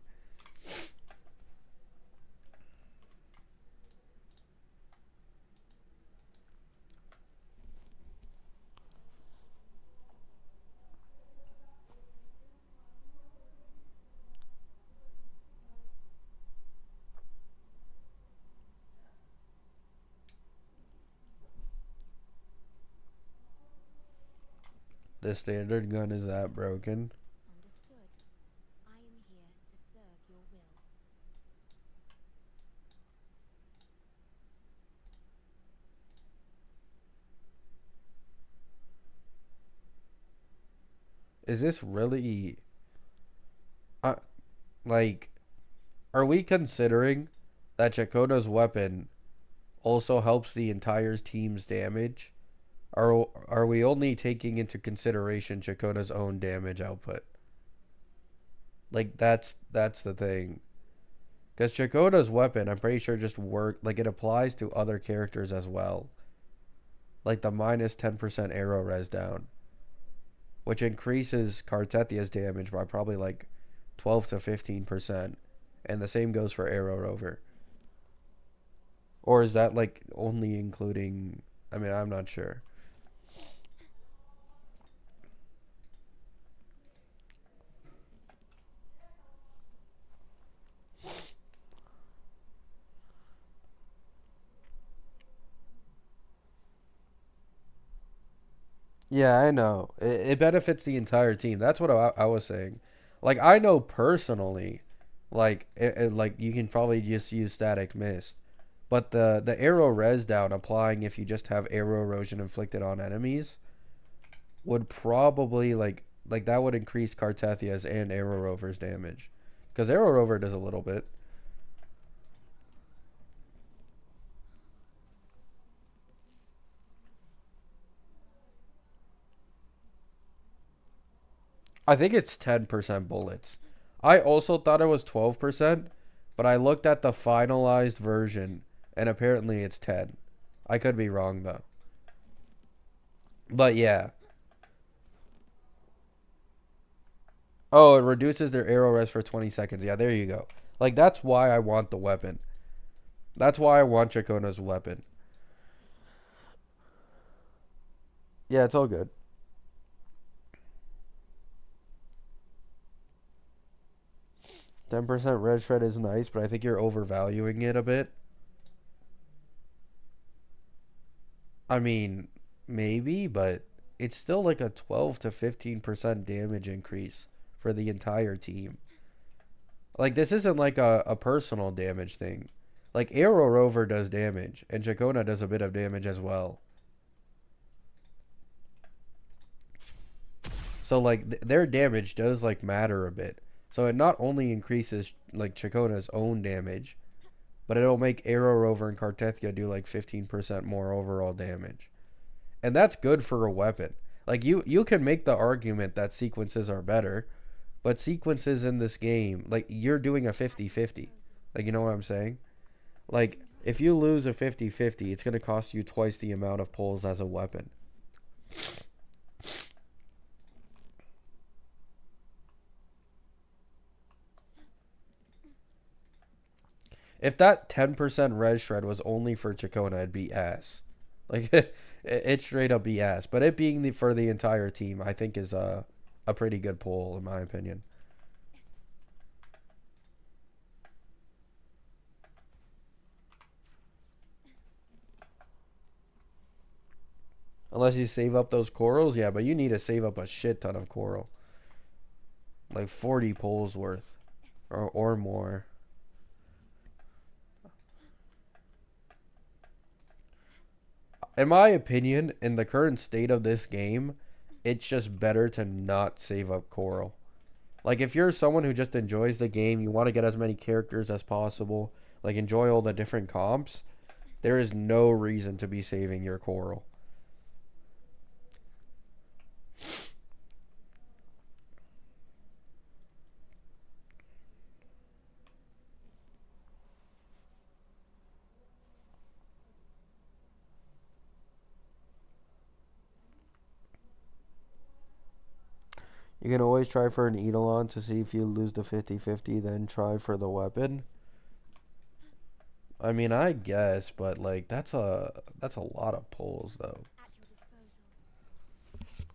The standard gun is that broken. Understood. I am here to serve your will. Is this really uh, like are we considering that Chakota's weapon also helps the entire team's damage? Are we only taking into consideration Chakota's own damage output? Like that's the thing. Because Chakota's weapon, I'm pretty sure just like it applies to other characters as well. Like the minus 10% arrow res down, which increases Kartethia's damage by probably like 12 to 15%. And the same goes for Arrow Rover. Or is that like only including, I mean, I'm not sure. Yeah, I know. It benefits the entire team. That's what I was saying. Like I know personally, like you can probably just use static mist, but the arrow res down applying if you just have arrow erosion inflicted on enemies would probably like that would increase Kartethia's and Arrow Rover's damage, because Arrow Rover does a little bit. I think it's 10% bullets. I also thought it was 12%, but I looked at the finalized version and apparently it's 10. I could be wrong though. But yeah. Oh, it reduces their arrow rest for 20 seconds. Yeah, there you go. Like that's why I want the weapon. That's why I want Chakona's weapon. Yeah, it's all good. 10% red shred is nice, but I think you're overvaluing it a bit. I mean, maybe, but it's still like a 12 to 15% damage increase for the entire team. Like, this isn't like a personal damage thing. Like, Arrow Rover does damage, and Chacona does a bit of damage as well. So, like, their damage does, like, matter a bit. So, it not only increases, like, Chacona's own damage, but it'll make Arrow Rover and Kartethia do, like, 15% more overall damage. And that's good for a weapon. Like you can make the argument that sequences are better, but sequences in this game, like you're doing a 50-50. Like you know what I'm saying? Like if you lose a 50-50, it's going to cost you twice the amount of pulls as a weapon. If that 10% res shred was only for Chacona, it'd be ass. Like it straight up be ass. But it being for the entire team, I think is a pretty good pull in my opinion. Unless you save up those corals, yeah, but you need to save up a shit ton of coral. Like 40 pulls worth or more. In my opinion, in the current state of this game, it's just better to not save up coral. Like if you're someone who just enjoys the game, you want to get as many characters as possible, like enjoy all the different comps, there is no reason to be saving your coral. You can always try for an Eidolon to see if you lose the 50-50, then try for the weapon. I mean, I guess, but like that's a lot of pulls though. At your disposal.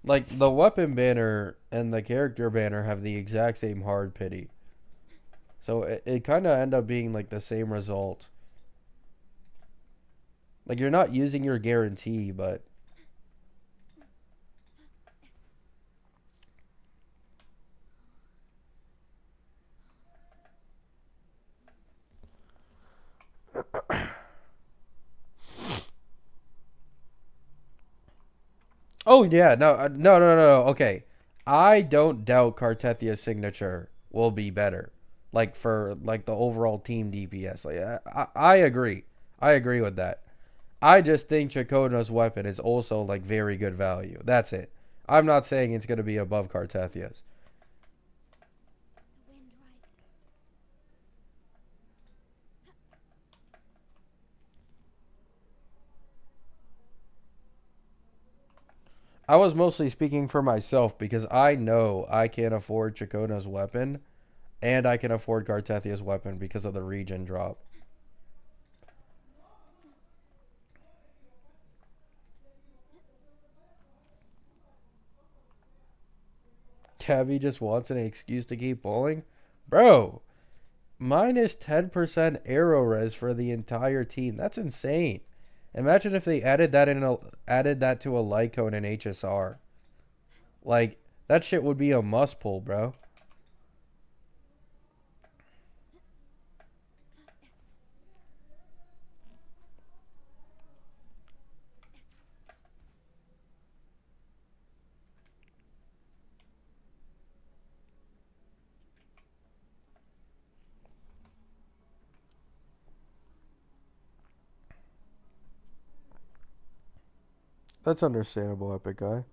Like the weapon banner and the character banner have the exact same hard pity. So it kind of end up being like the same result. Like you're not using your guarantee, but oh yeah, no. Okay, I don't doubt Cartethia's signature will be better, like for like the overall team DPS. Like I agree, I agree with that. I just think Chakona's weapon is also like very good value. That's it. I'm not saying it's gonna be above Cartethia's. The wind rises. I was mostly speaking for myself because I know I can't afford Chakona's weapon, and I can afford Cartethia's weapon because of the region drop. Cavi just wants an excuse to keep bowling? Bro, minus 10% arrow res for the entire team. That's insane. Imagine if they added that to a Lycone and HSR. Like, that shit would be a must pull, bro. That's understandable, Epic Guy.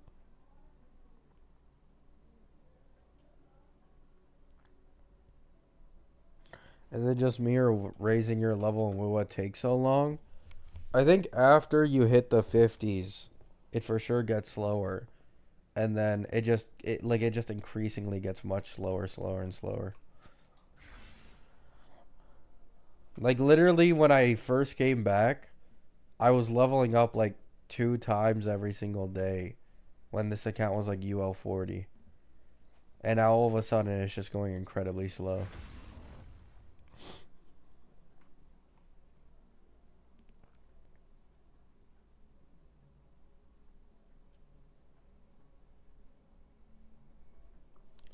Is it just me or raising your level and what takes so long? I think after you hit the 50s, it for sure gets slower. And then it just increasingly gets much slower and slower. Like literally when I first came back, I was leveling up like 2 times every single day when this account was like UL 40. And now all of a sudden it's just going incredibly slow.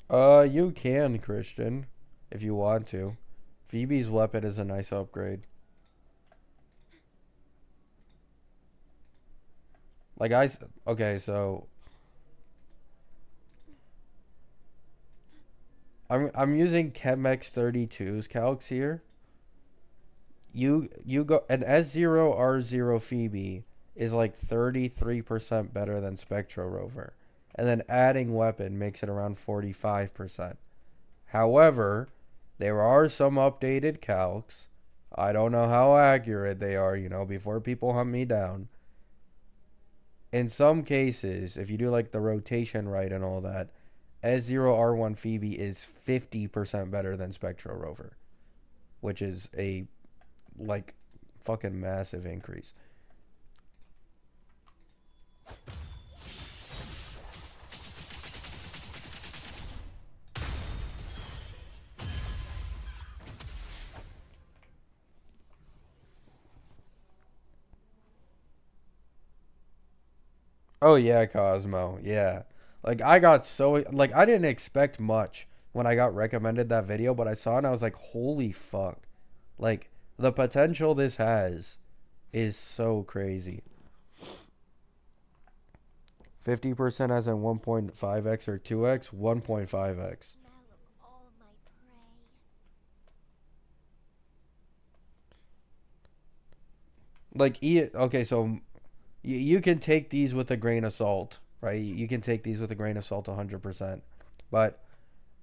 You can, Christian, if you want to. Phoebe's weapon is a nice upgrade. Like okay, so I'm using Chemex 32's calcs here. You go an S0R0 Phoebe is like 33% better than Spectro Rover. And then adding weapon makes it around 45%. However, there are some updated calcs. I don't know how accurate they are, before people hunt me down. In some cases, if you do like the rotation right and all that, S0R1 Phoebe is 50% better than Spectro Rover, which is a like fucking massive increase. Oh yeah, Cosmo. Yeah. Like I got so like I didn't expect much when I got recommended that video, but I saw it and I was like, "Holy fuck." Like the potential this has is so crazy. 50% as in 1.5x or 2x, 1.5x. Smell of all my prey. Okay, so you can take these with a grain of salt, right? You can take these with a grain of salt 100%. But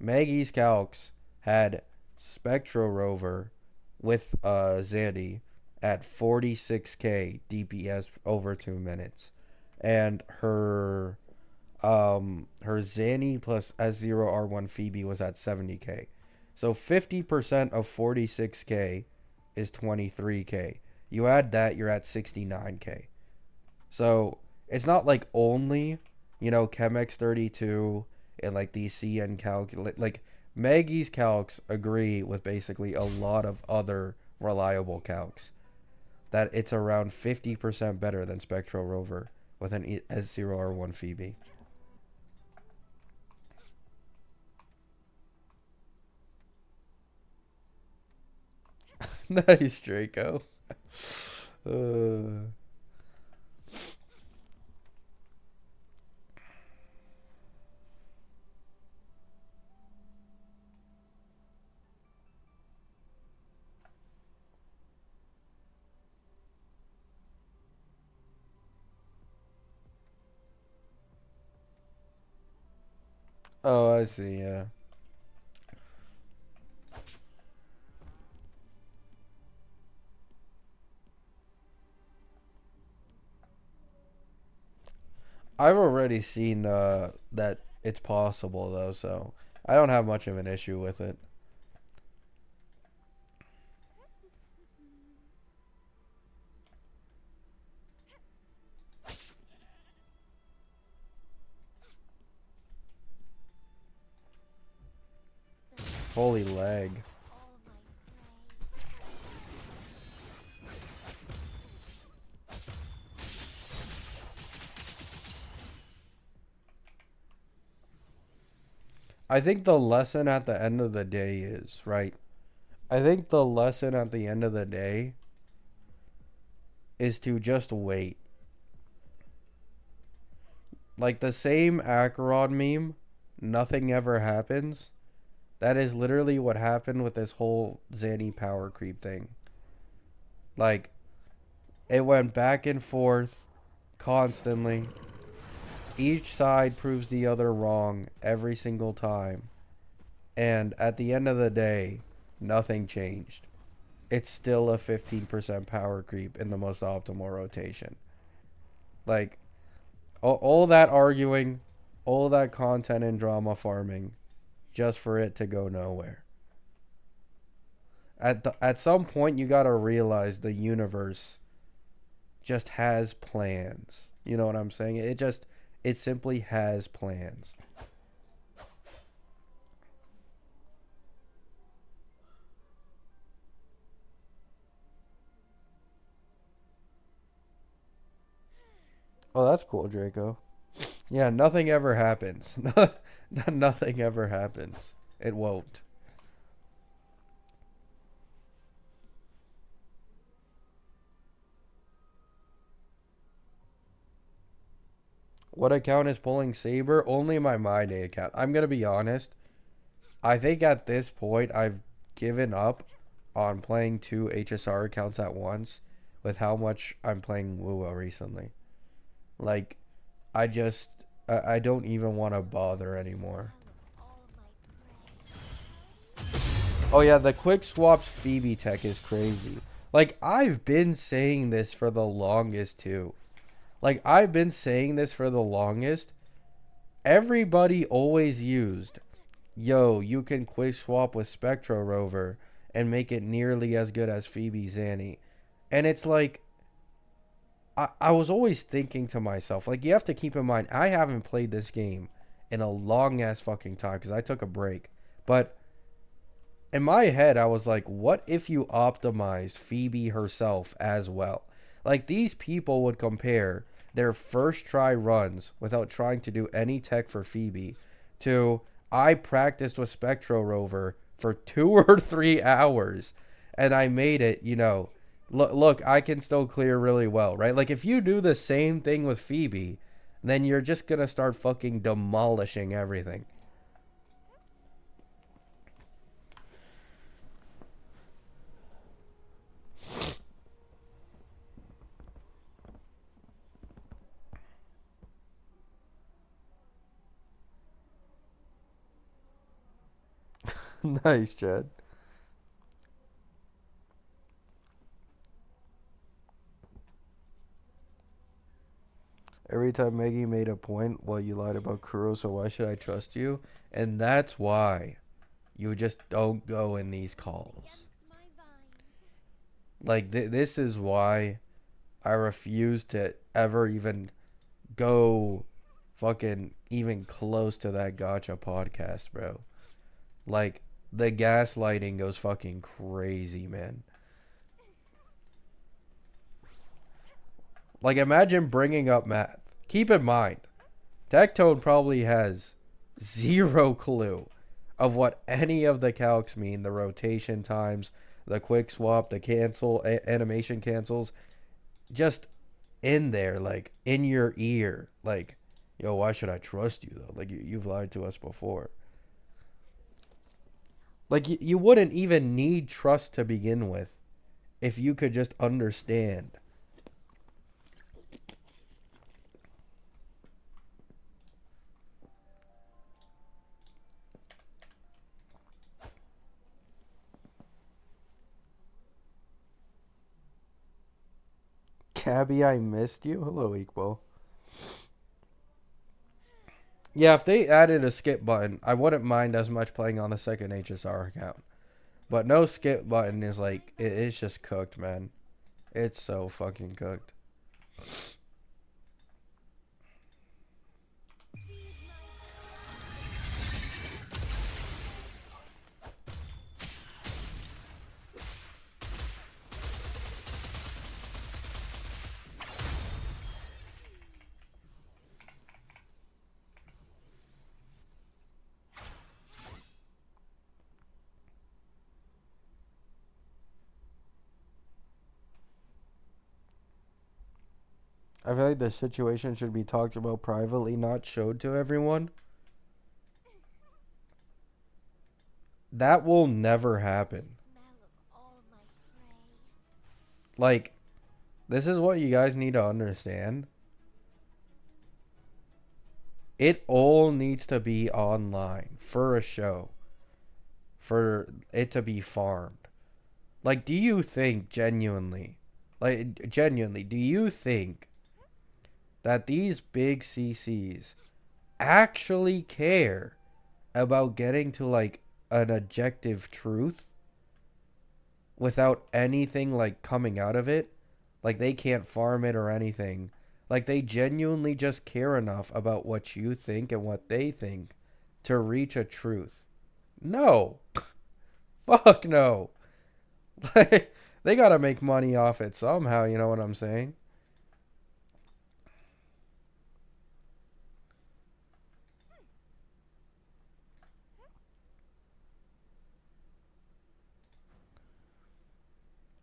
Maggie's calcs had Spectro Rover with Zandy at 46k DPS over 2 minutes. And her Zanny plus S0R1 Phoebe was at 70k. So 50% of 46k is 23k. You add that, you're at 69k. So it's not like only, Chemex 32 and like these CN calculate. Like Maggie's calcs agree with basically a lot of other reliable calcs that it's around 50% better than Spectral Rover with an S0R1 Phoebe. Nice, Draco. uh, oh, I see, yeah. I've already seen that it's possible though, so I don't have much of an issue with it. Holy lag. all my prey. I think the lesson at the end of the day is, right? I think the lesson at the end of the day is to just wait. Like the same Acheron meme, nothing ever happens. That is literally what happened with this whole Zanny power creep thing. Like, it went back and forth constantly. Each side proves the other wrong every single time. And at the end of the day, nothing changed. It's still a 15% power creep in the most optimal rotation. Like, all that arguing, all that content and drama farming, just for it to go nowhere. At some point, you gotta realize the universe just has plans. You know what I'm saying? It simply has plans. Oh, that's cool, Draco. Yeah, nothing ever happens. Nothing ever happens. It won't. What account is pulling Saber? Only my My Day account. I'm gonna be honest. I think at this point I've given up on playing two HSR accounts at once with how much I'm playing Wuwa recently. Like, I just I don't even want to bother anymore. All my prey. Oh yeah, the quick swaps Phoebe tech is crazy. Like I've been saying this for the longest too. Like I've been saying this for the longest. Everybody always used, yo, you can quick swap with Spectro Rover and make it nearly as good as Phoebe Zanny. And it's like I was always thinking to myself, like, you have to keep in mind, I haven't played this game in a long ass fucking time because I took a break. But in my head, I was like, what if you optimized Phoebe herself as well? Like, these people would compare their first try runs without trying to do any tech for Phoebe to I practiced with Spectro Rover for 2 or 3 hours and I made it, look, I can still clear really well, right? Like, if you do the same thing with Phoebe, then you're just gonna start fucking demolishing everything. Nice, Chad. Every time Maggie made a point, well, you lied about Kuro, so why should I trust you? And that's why you just don't go in these calls. Against my vines. Like, this is why I refuse to ever even go fucking even close to that gotcha podcast, bro. Like, the gaslighting goes fucking crazy, man. Like, imagine bringing up math. Keep in mind, Tectone probably has zero clue of what any of the calcs mean. The rotation times, the quick swap, the cancel, animation cancels. Just in there, like, in your ear. Like, yo, why should I trust you, though? Like, you've lied to us before. Like, you wouldn't even need trust to begin with if you could just understand. Cabby, I missed you. Hello, Equal. Yeah, if they added a skip button, I wouldn't mind as much playing on the second HSR account. But no skip button is like, it's just cooked, man. It's so fucking cooked. I feel like the situation should be talked about privately, not showed to everyone. That will never happen. Smell of all my prey. Like, this is what you guys need to understand. It all needs to be online for a show. For it to be farmed. Like, do you think genuinely, do you think that these big CCs actually care about getting to, like, an objective truth without anything, like, coming out of it? Like, they can't farm it or anything. Like, they genuinely just care enough about what you think and what they think to reach a truth. No. Fuck no. Like, they gotta make money off it somehow, you know what I'm saying?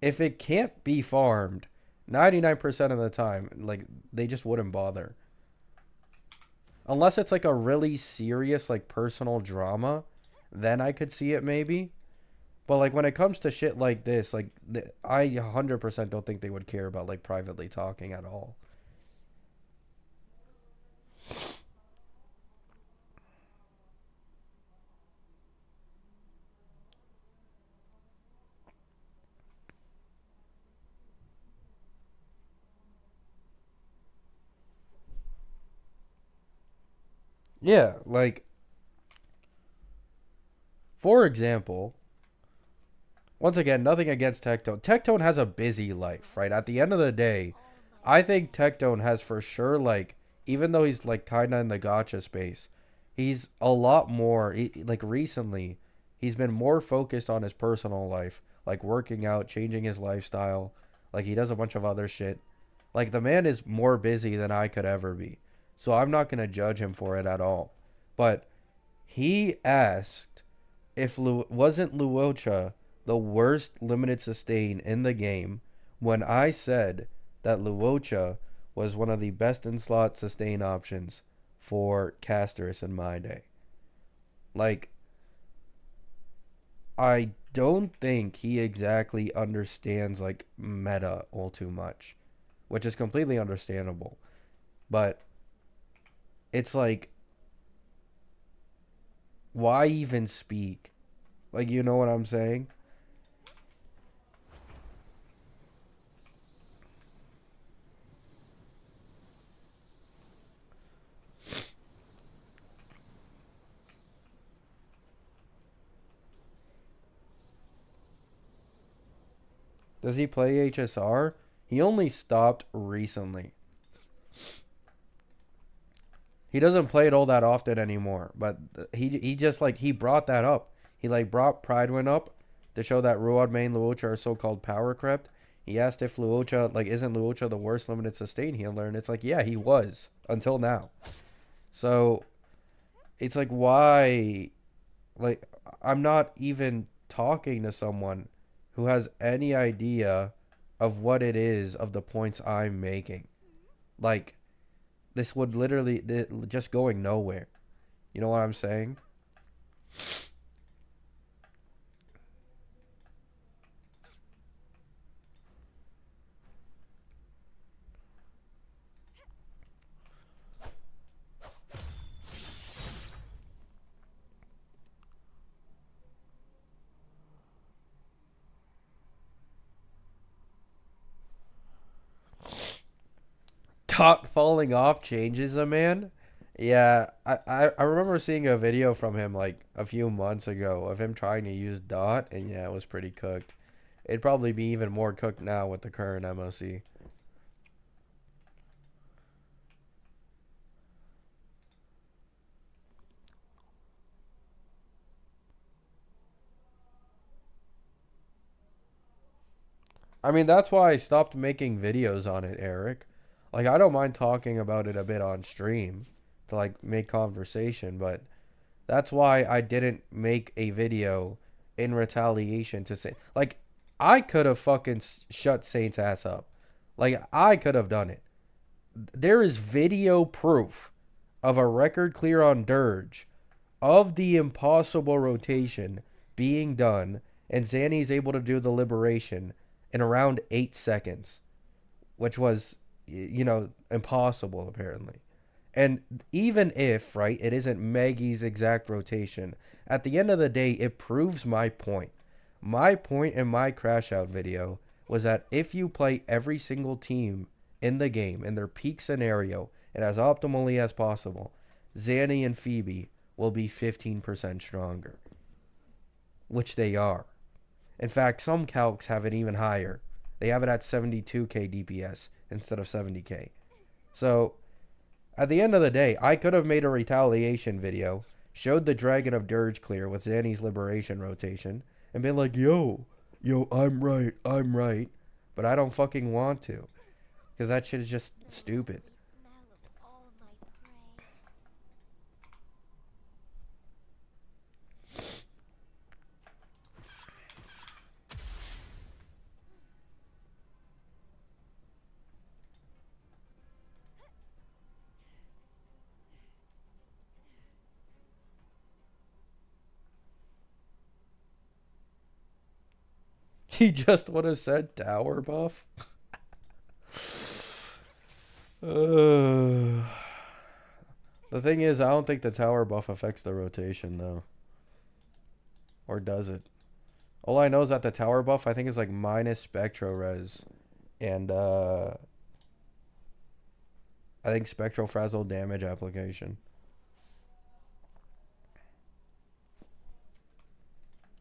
If it can't be farmed, 99% of the time, like, they just wouldn't bother. Unless it's like a really serious, like, personal drama, then I could see it maybe. But, like, when it comes to shit like this, like, I 100% don't think they would care about, like, privately talking at all. Yeah, like, for example, once again, nothing against Tectone. Tectone has a busy life, right? At the end of the day, All my I think Tectone has for sure, like, even though he's, like, kind of in the gotcha space, he's a lot more, like, recently, he's been more focused on his personal life, like, working out, changing his lifestyle. Like, he does a bunch of other shit. Like, the man is more busy than I could ever be. So I'm not going to judge him for it at all. But he asked if wasn't Luocha the worst limited sustain in the game when I said that Luocha was one of the best in slot sustain options for casters in my day. Like, I don't think he exactly understands, like, meta all too much, which is completely understandable. But it's like, why even speak? Like, you know what I'm saying? Does he play HSR? He only stopped recently. He doesn't play it all that often anymore, but he just like he brought that up. He like brought Pridewind up to show that Ruod main Luocha are so-called power crept. He asked if Luocha like isn't Luocha the worst limited sustain healer, and it's like yeah he was until now. So it's like why, like I'm not even talking to someone who has any idea of what it is of the points I'm making. Like this would literally just going nowhere. You know what I'm saying? Dot falling off changes a man. Yeah, I remember seeing a video from him like a few months ago of him trying to use Dot, and yeah, it was pretty cooked. It'd probably be even more cooked now with the current MOC. I mean, that's why I stopped making videos on it, Eric. Like, I don't mind talking about it a bit on stream to like make conversation, but that's why I didn't make a video in retaliation to say like I could have fucking shut Saint's ass up. Like I could have done it. There is video proof of a record clear on Dirge of the impossible rotation being done, and Zanny's able to do the liberation in around 8 seconds, which was, impossible apparently. And even if, right, it isn't Maggie's exact rotation, at the end of the day, it proves my point. My point in my crash out video was that if you play every single team in the game in their peak scenario and as optimally as possible, Zanny and Phoebe will be 15% stronger, which they are. In fact, some calcs have it even higher. They have it at 72k DPS instead of 70k. So, at the end of the day, I could have made a retaliation video, showed the Dragon of Dirge clear with Zanny's liberation rotation, and been like, yo, I'm right. But I don't fucking want to. Because that shit is just stupid. Smell of all my prey. He just would have said tower buff. The thing is, I don't think the tower buff affects the rotation, though. Or does it? All I know is that the tower buff, I think, is like minus Spectro Res. And, I think Spectral Frazzle damage application.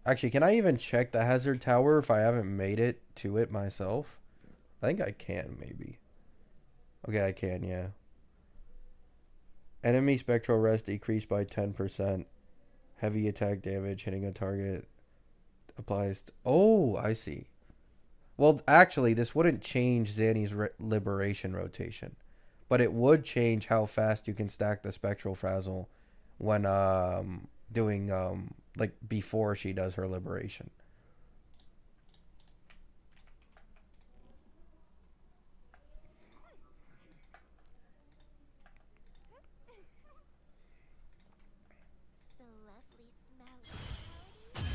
Actually, can I even check the hazard tower if I haven't made it to it myself? I think I can, maybe. Okay, I can, yeah. Enemy Spectral Res decreased by 10%. Heavy attack damage hitting a target applies to... Oh, I see. Well, actually, this wouldn't change Zanny's liberation rotation. But it would change how fast you can stack the Spectral Frazzle when doing like before she does her liberation. The lovely smell of party.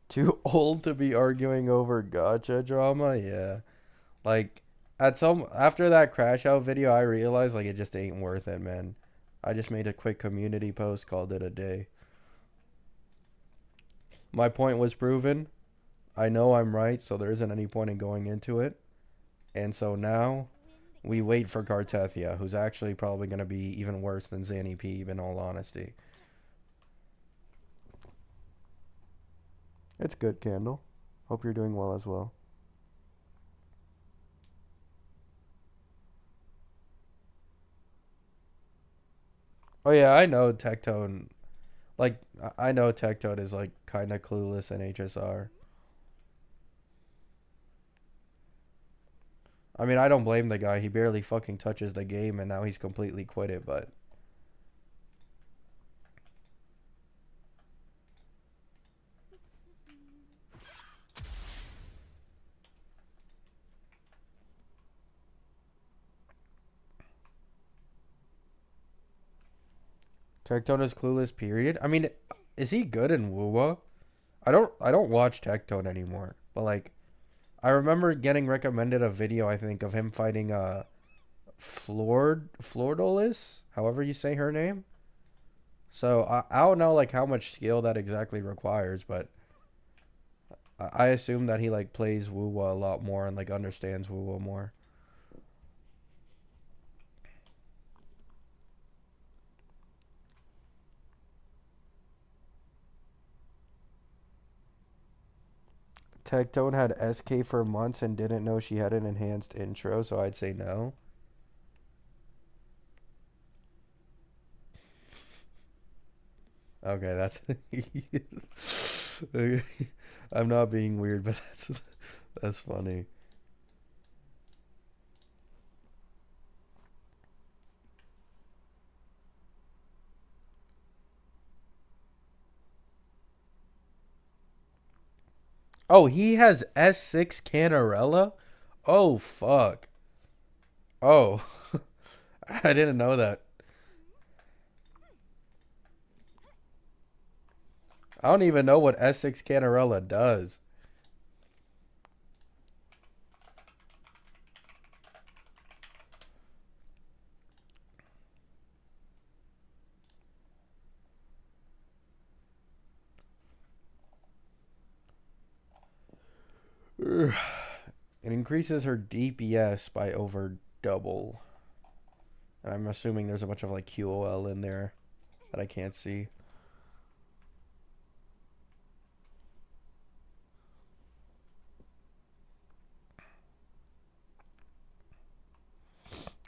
Too old to be arguing over gotcha drama? Yeah. Like after that crash out video, I realized like it just ain't worth it, man. I just made a quick community post, called it a day. My point was proven. I know I'm right, so there isn't any point in going into it. And so now we wait for Cartethia, who's actually probably going to be even worse than Zanny Peeb, in all honesty. It's good, Candle. Hope you're doing well as well. Oh yeah, I know Tectone. Like, I know Tectone is like kind of clueless in HSR. I mean, I don't blame the guy. He barely fucking touches the game, and now he's completely quit it. But Tectone is clueless. Period. I mean, is he good in Wuwa? I don't watch Tectone anymore. But like, I remember getting recommended a video. I think of him fighting Flordolis, however you say her name. So I don't know like how much skill that exactly requires, but I assume that he like plays Wuwa a lot more and like understands Wuwa more. Tectone had SK for months and didn't know she had an enhanced intro, so I'd say no. Okay, that's okay. I'm not being weird, but that's funny. Oh, he has S6 Canarella? Oh, fuck. Oh, I didn't know that. I don't even know what S6 Canarella does. It increases her DPS by over double. And I'm assuming there's a bunch of like QOL in there that I can't see.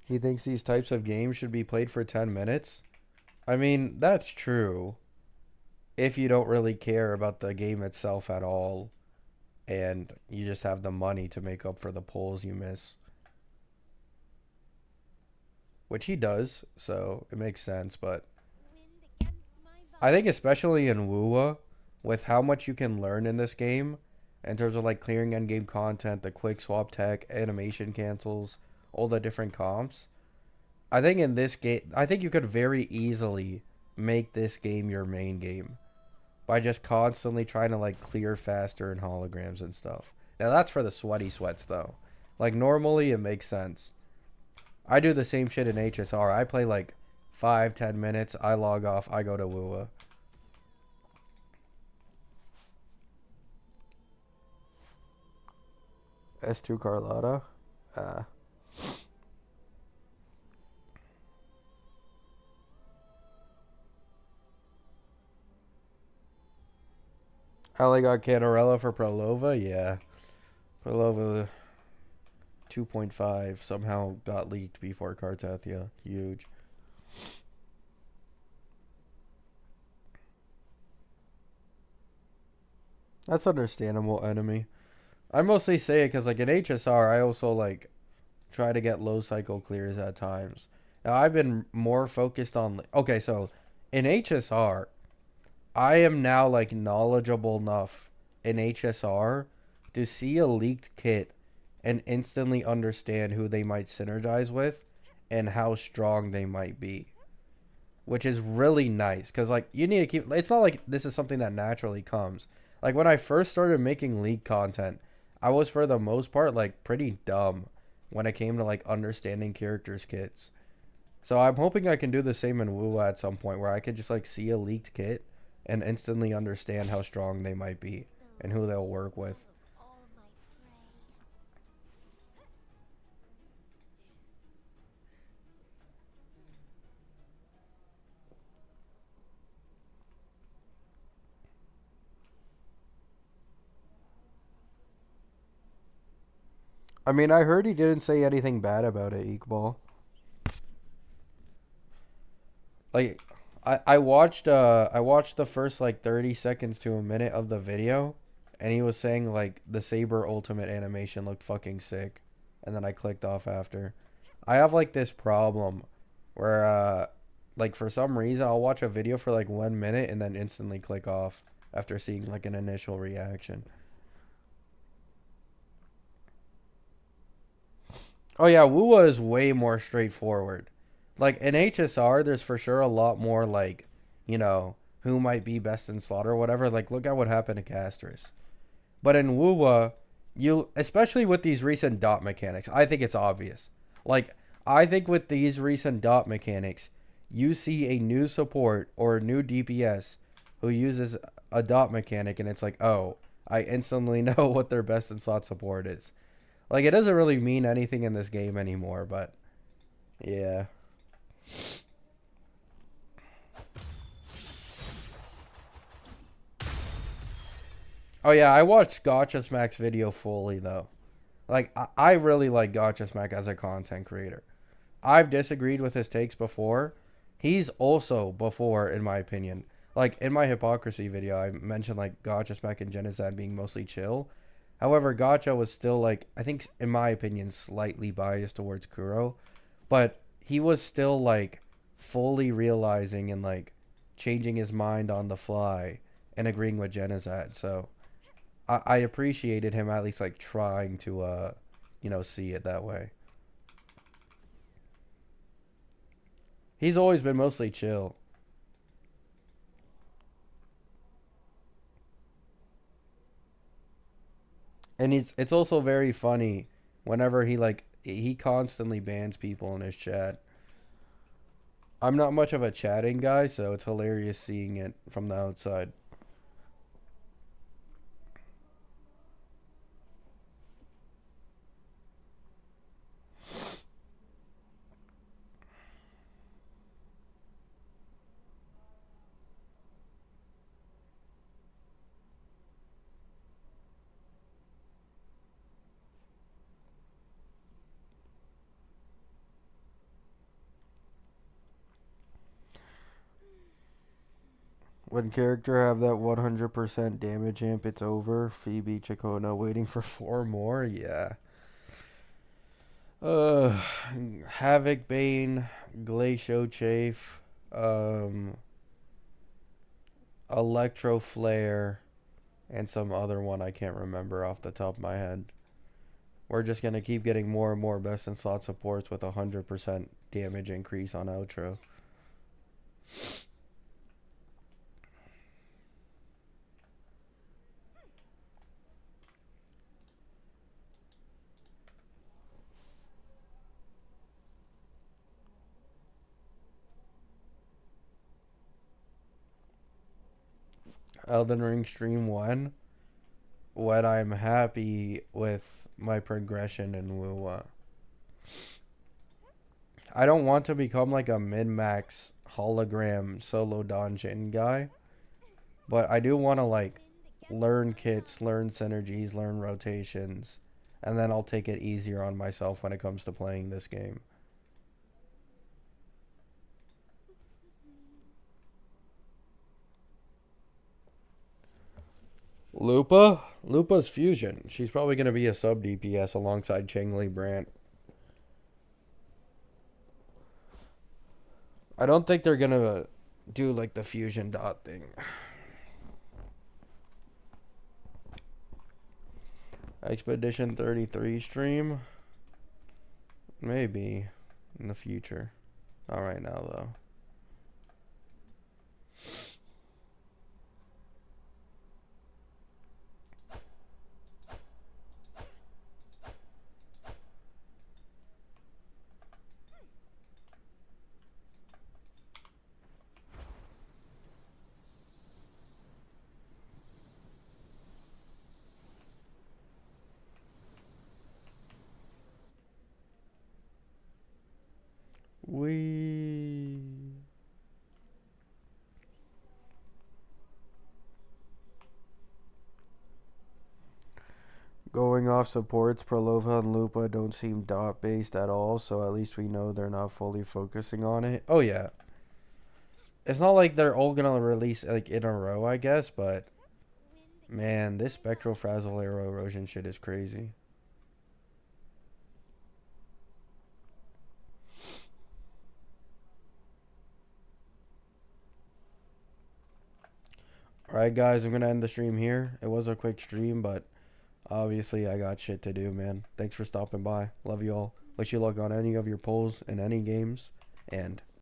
He thinks these types of games should be played for 10 minutes. I mean, that's true. If you don't really care about the game itself at all, and you just have the money to make up for the pulls you miss. Which he does, so it makes sense, but I think especially in Wuwa, with how much you can learn in this game, in terms of like clearing endgame content, the quick swap tech, animation cancels, all the different comps, I think in this game, I think you could very easily make this game your main game by just constantly trying to like clear faster in holograms and stuff. Now that's for the sweaty sweats though. Like normally it makes sense. I do the same shit in HSR. I play like 5-10 minutes. I log off. I go to Wuwa. S2 Carlotta. Ali got Canarella for Prolova. Yeah. Prolova 2.5 somehow got leaked before Cartethia. Huge. That's understandable, enemy. I mostly say it because, like, in HSR, I also, like, try to get low cycle clears at times. Now, I've been more focused on... Okay, so, in HSR, I am now, like, knowledgeable enough in HSR to see a leaked kit and instantly understand who they might synergize with and how strong they might be. Which is really nice, because, like, you need to keep... It's not like this is something that naturally comes. Like, when I first started making leak content, I was, for the most part, like, pretty dumb when it came to, like, understanding characters' kits. So I'm hoping I can do the same in Wuwa at some point, where I could just like see a leaked kit and instantly understand how strong they might be The and who they'll lovely work with. smell of all my prey. I mean, I heard he didn't say anything bad about it, Iqbal. Like, I watched the first like 30 seconds to a minute of the video, and he was saying like the Saber ultimate animation looked fucking sick, and then I clicked off after. I have like this problem where like for some reason I'll watch a video for like 1 minute and then instantly click off after seeing like an initial reaction. Oh yeah, Wuwa is way more straightforward. Like in HSR, there's for sure a lot more like, you know, who might be best in slaughter or whatever. Like look at what happened to Castris. But in Wuwa, you especially with these recent dot mechanics, I think it's obvious. Like I think with these recent dot mechanics, you see a new support or a new DPS who uses a dot mechanic and it's like, oh, I instantly know what their best in slot support is. Like it doesn't really mean anything in this game anymore, but yeah. Oh yeah, I watched Gotcha Smack's video fully though. Like I really like Gotcha Smack as a content creator. I've disagreed with his takes before. He's also before, in my opinion. Like in my hypocrisy video, I mentioned like Gotcha Smack and Genocide being mostly chill. However, Gotcha was still like I think in my opinion slightly biased towards Kuro, but he was still like fully realizing and like changing his mind on the fly and agreeing with Genocide. So I appreciated him at least like trying to see it that way. He's always been mostly chill. And it's also very funny whenever he constantly bans people in his chat. I'm not much of a chatting guy, so it's hilarious seeing it from the outside. When character have that 100% damage amp, it's over. Phoebe Chacona waiting for 4 more. Yeah. Uh, Havoc Bane, Glacio Chafe, um, Electro Flare, and some other one I can't remember off the top of my head. We're just gonna keep getting more and more best in slot supports with 100% damage increase on outro. Elden Ring Stream 1, when I'm happy with my progression in Wuwa. I don't want to become like a min-max hologram solo dungeon guy, but I do want to like learn kits, learn synergies, learn rotations, and then I'll take it easier on myself when it comes to playing this game. Lupa's fusion. She's probably going to be a sub DPS alongside Changli Brant. I don't think they're going to do like the fusion dot thing. Expedition 33 stream? Maybe in the future. Not right now though. Going off supports, Prolova and Lupa don't seem dot based at all, so at least we know they're not fully focusing on it. Oh yeah. It's not like they're all gonna release like in a row, I guess, but man, this Spectral Frazzle Arrow Erosion shit is crazy. Alright guys, I'm gonna end the stream here. It was a quick stream, but obviously I got shit to do, man. Thanks for stopping by. Love you all. Wish you luck on any of your polls in any games, and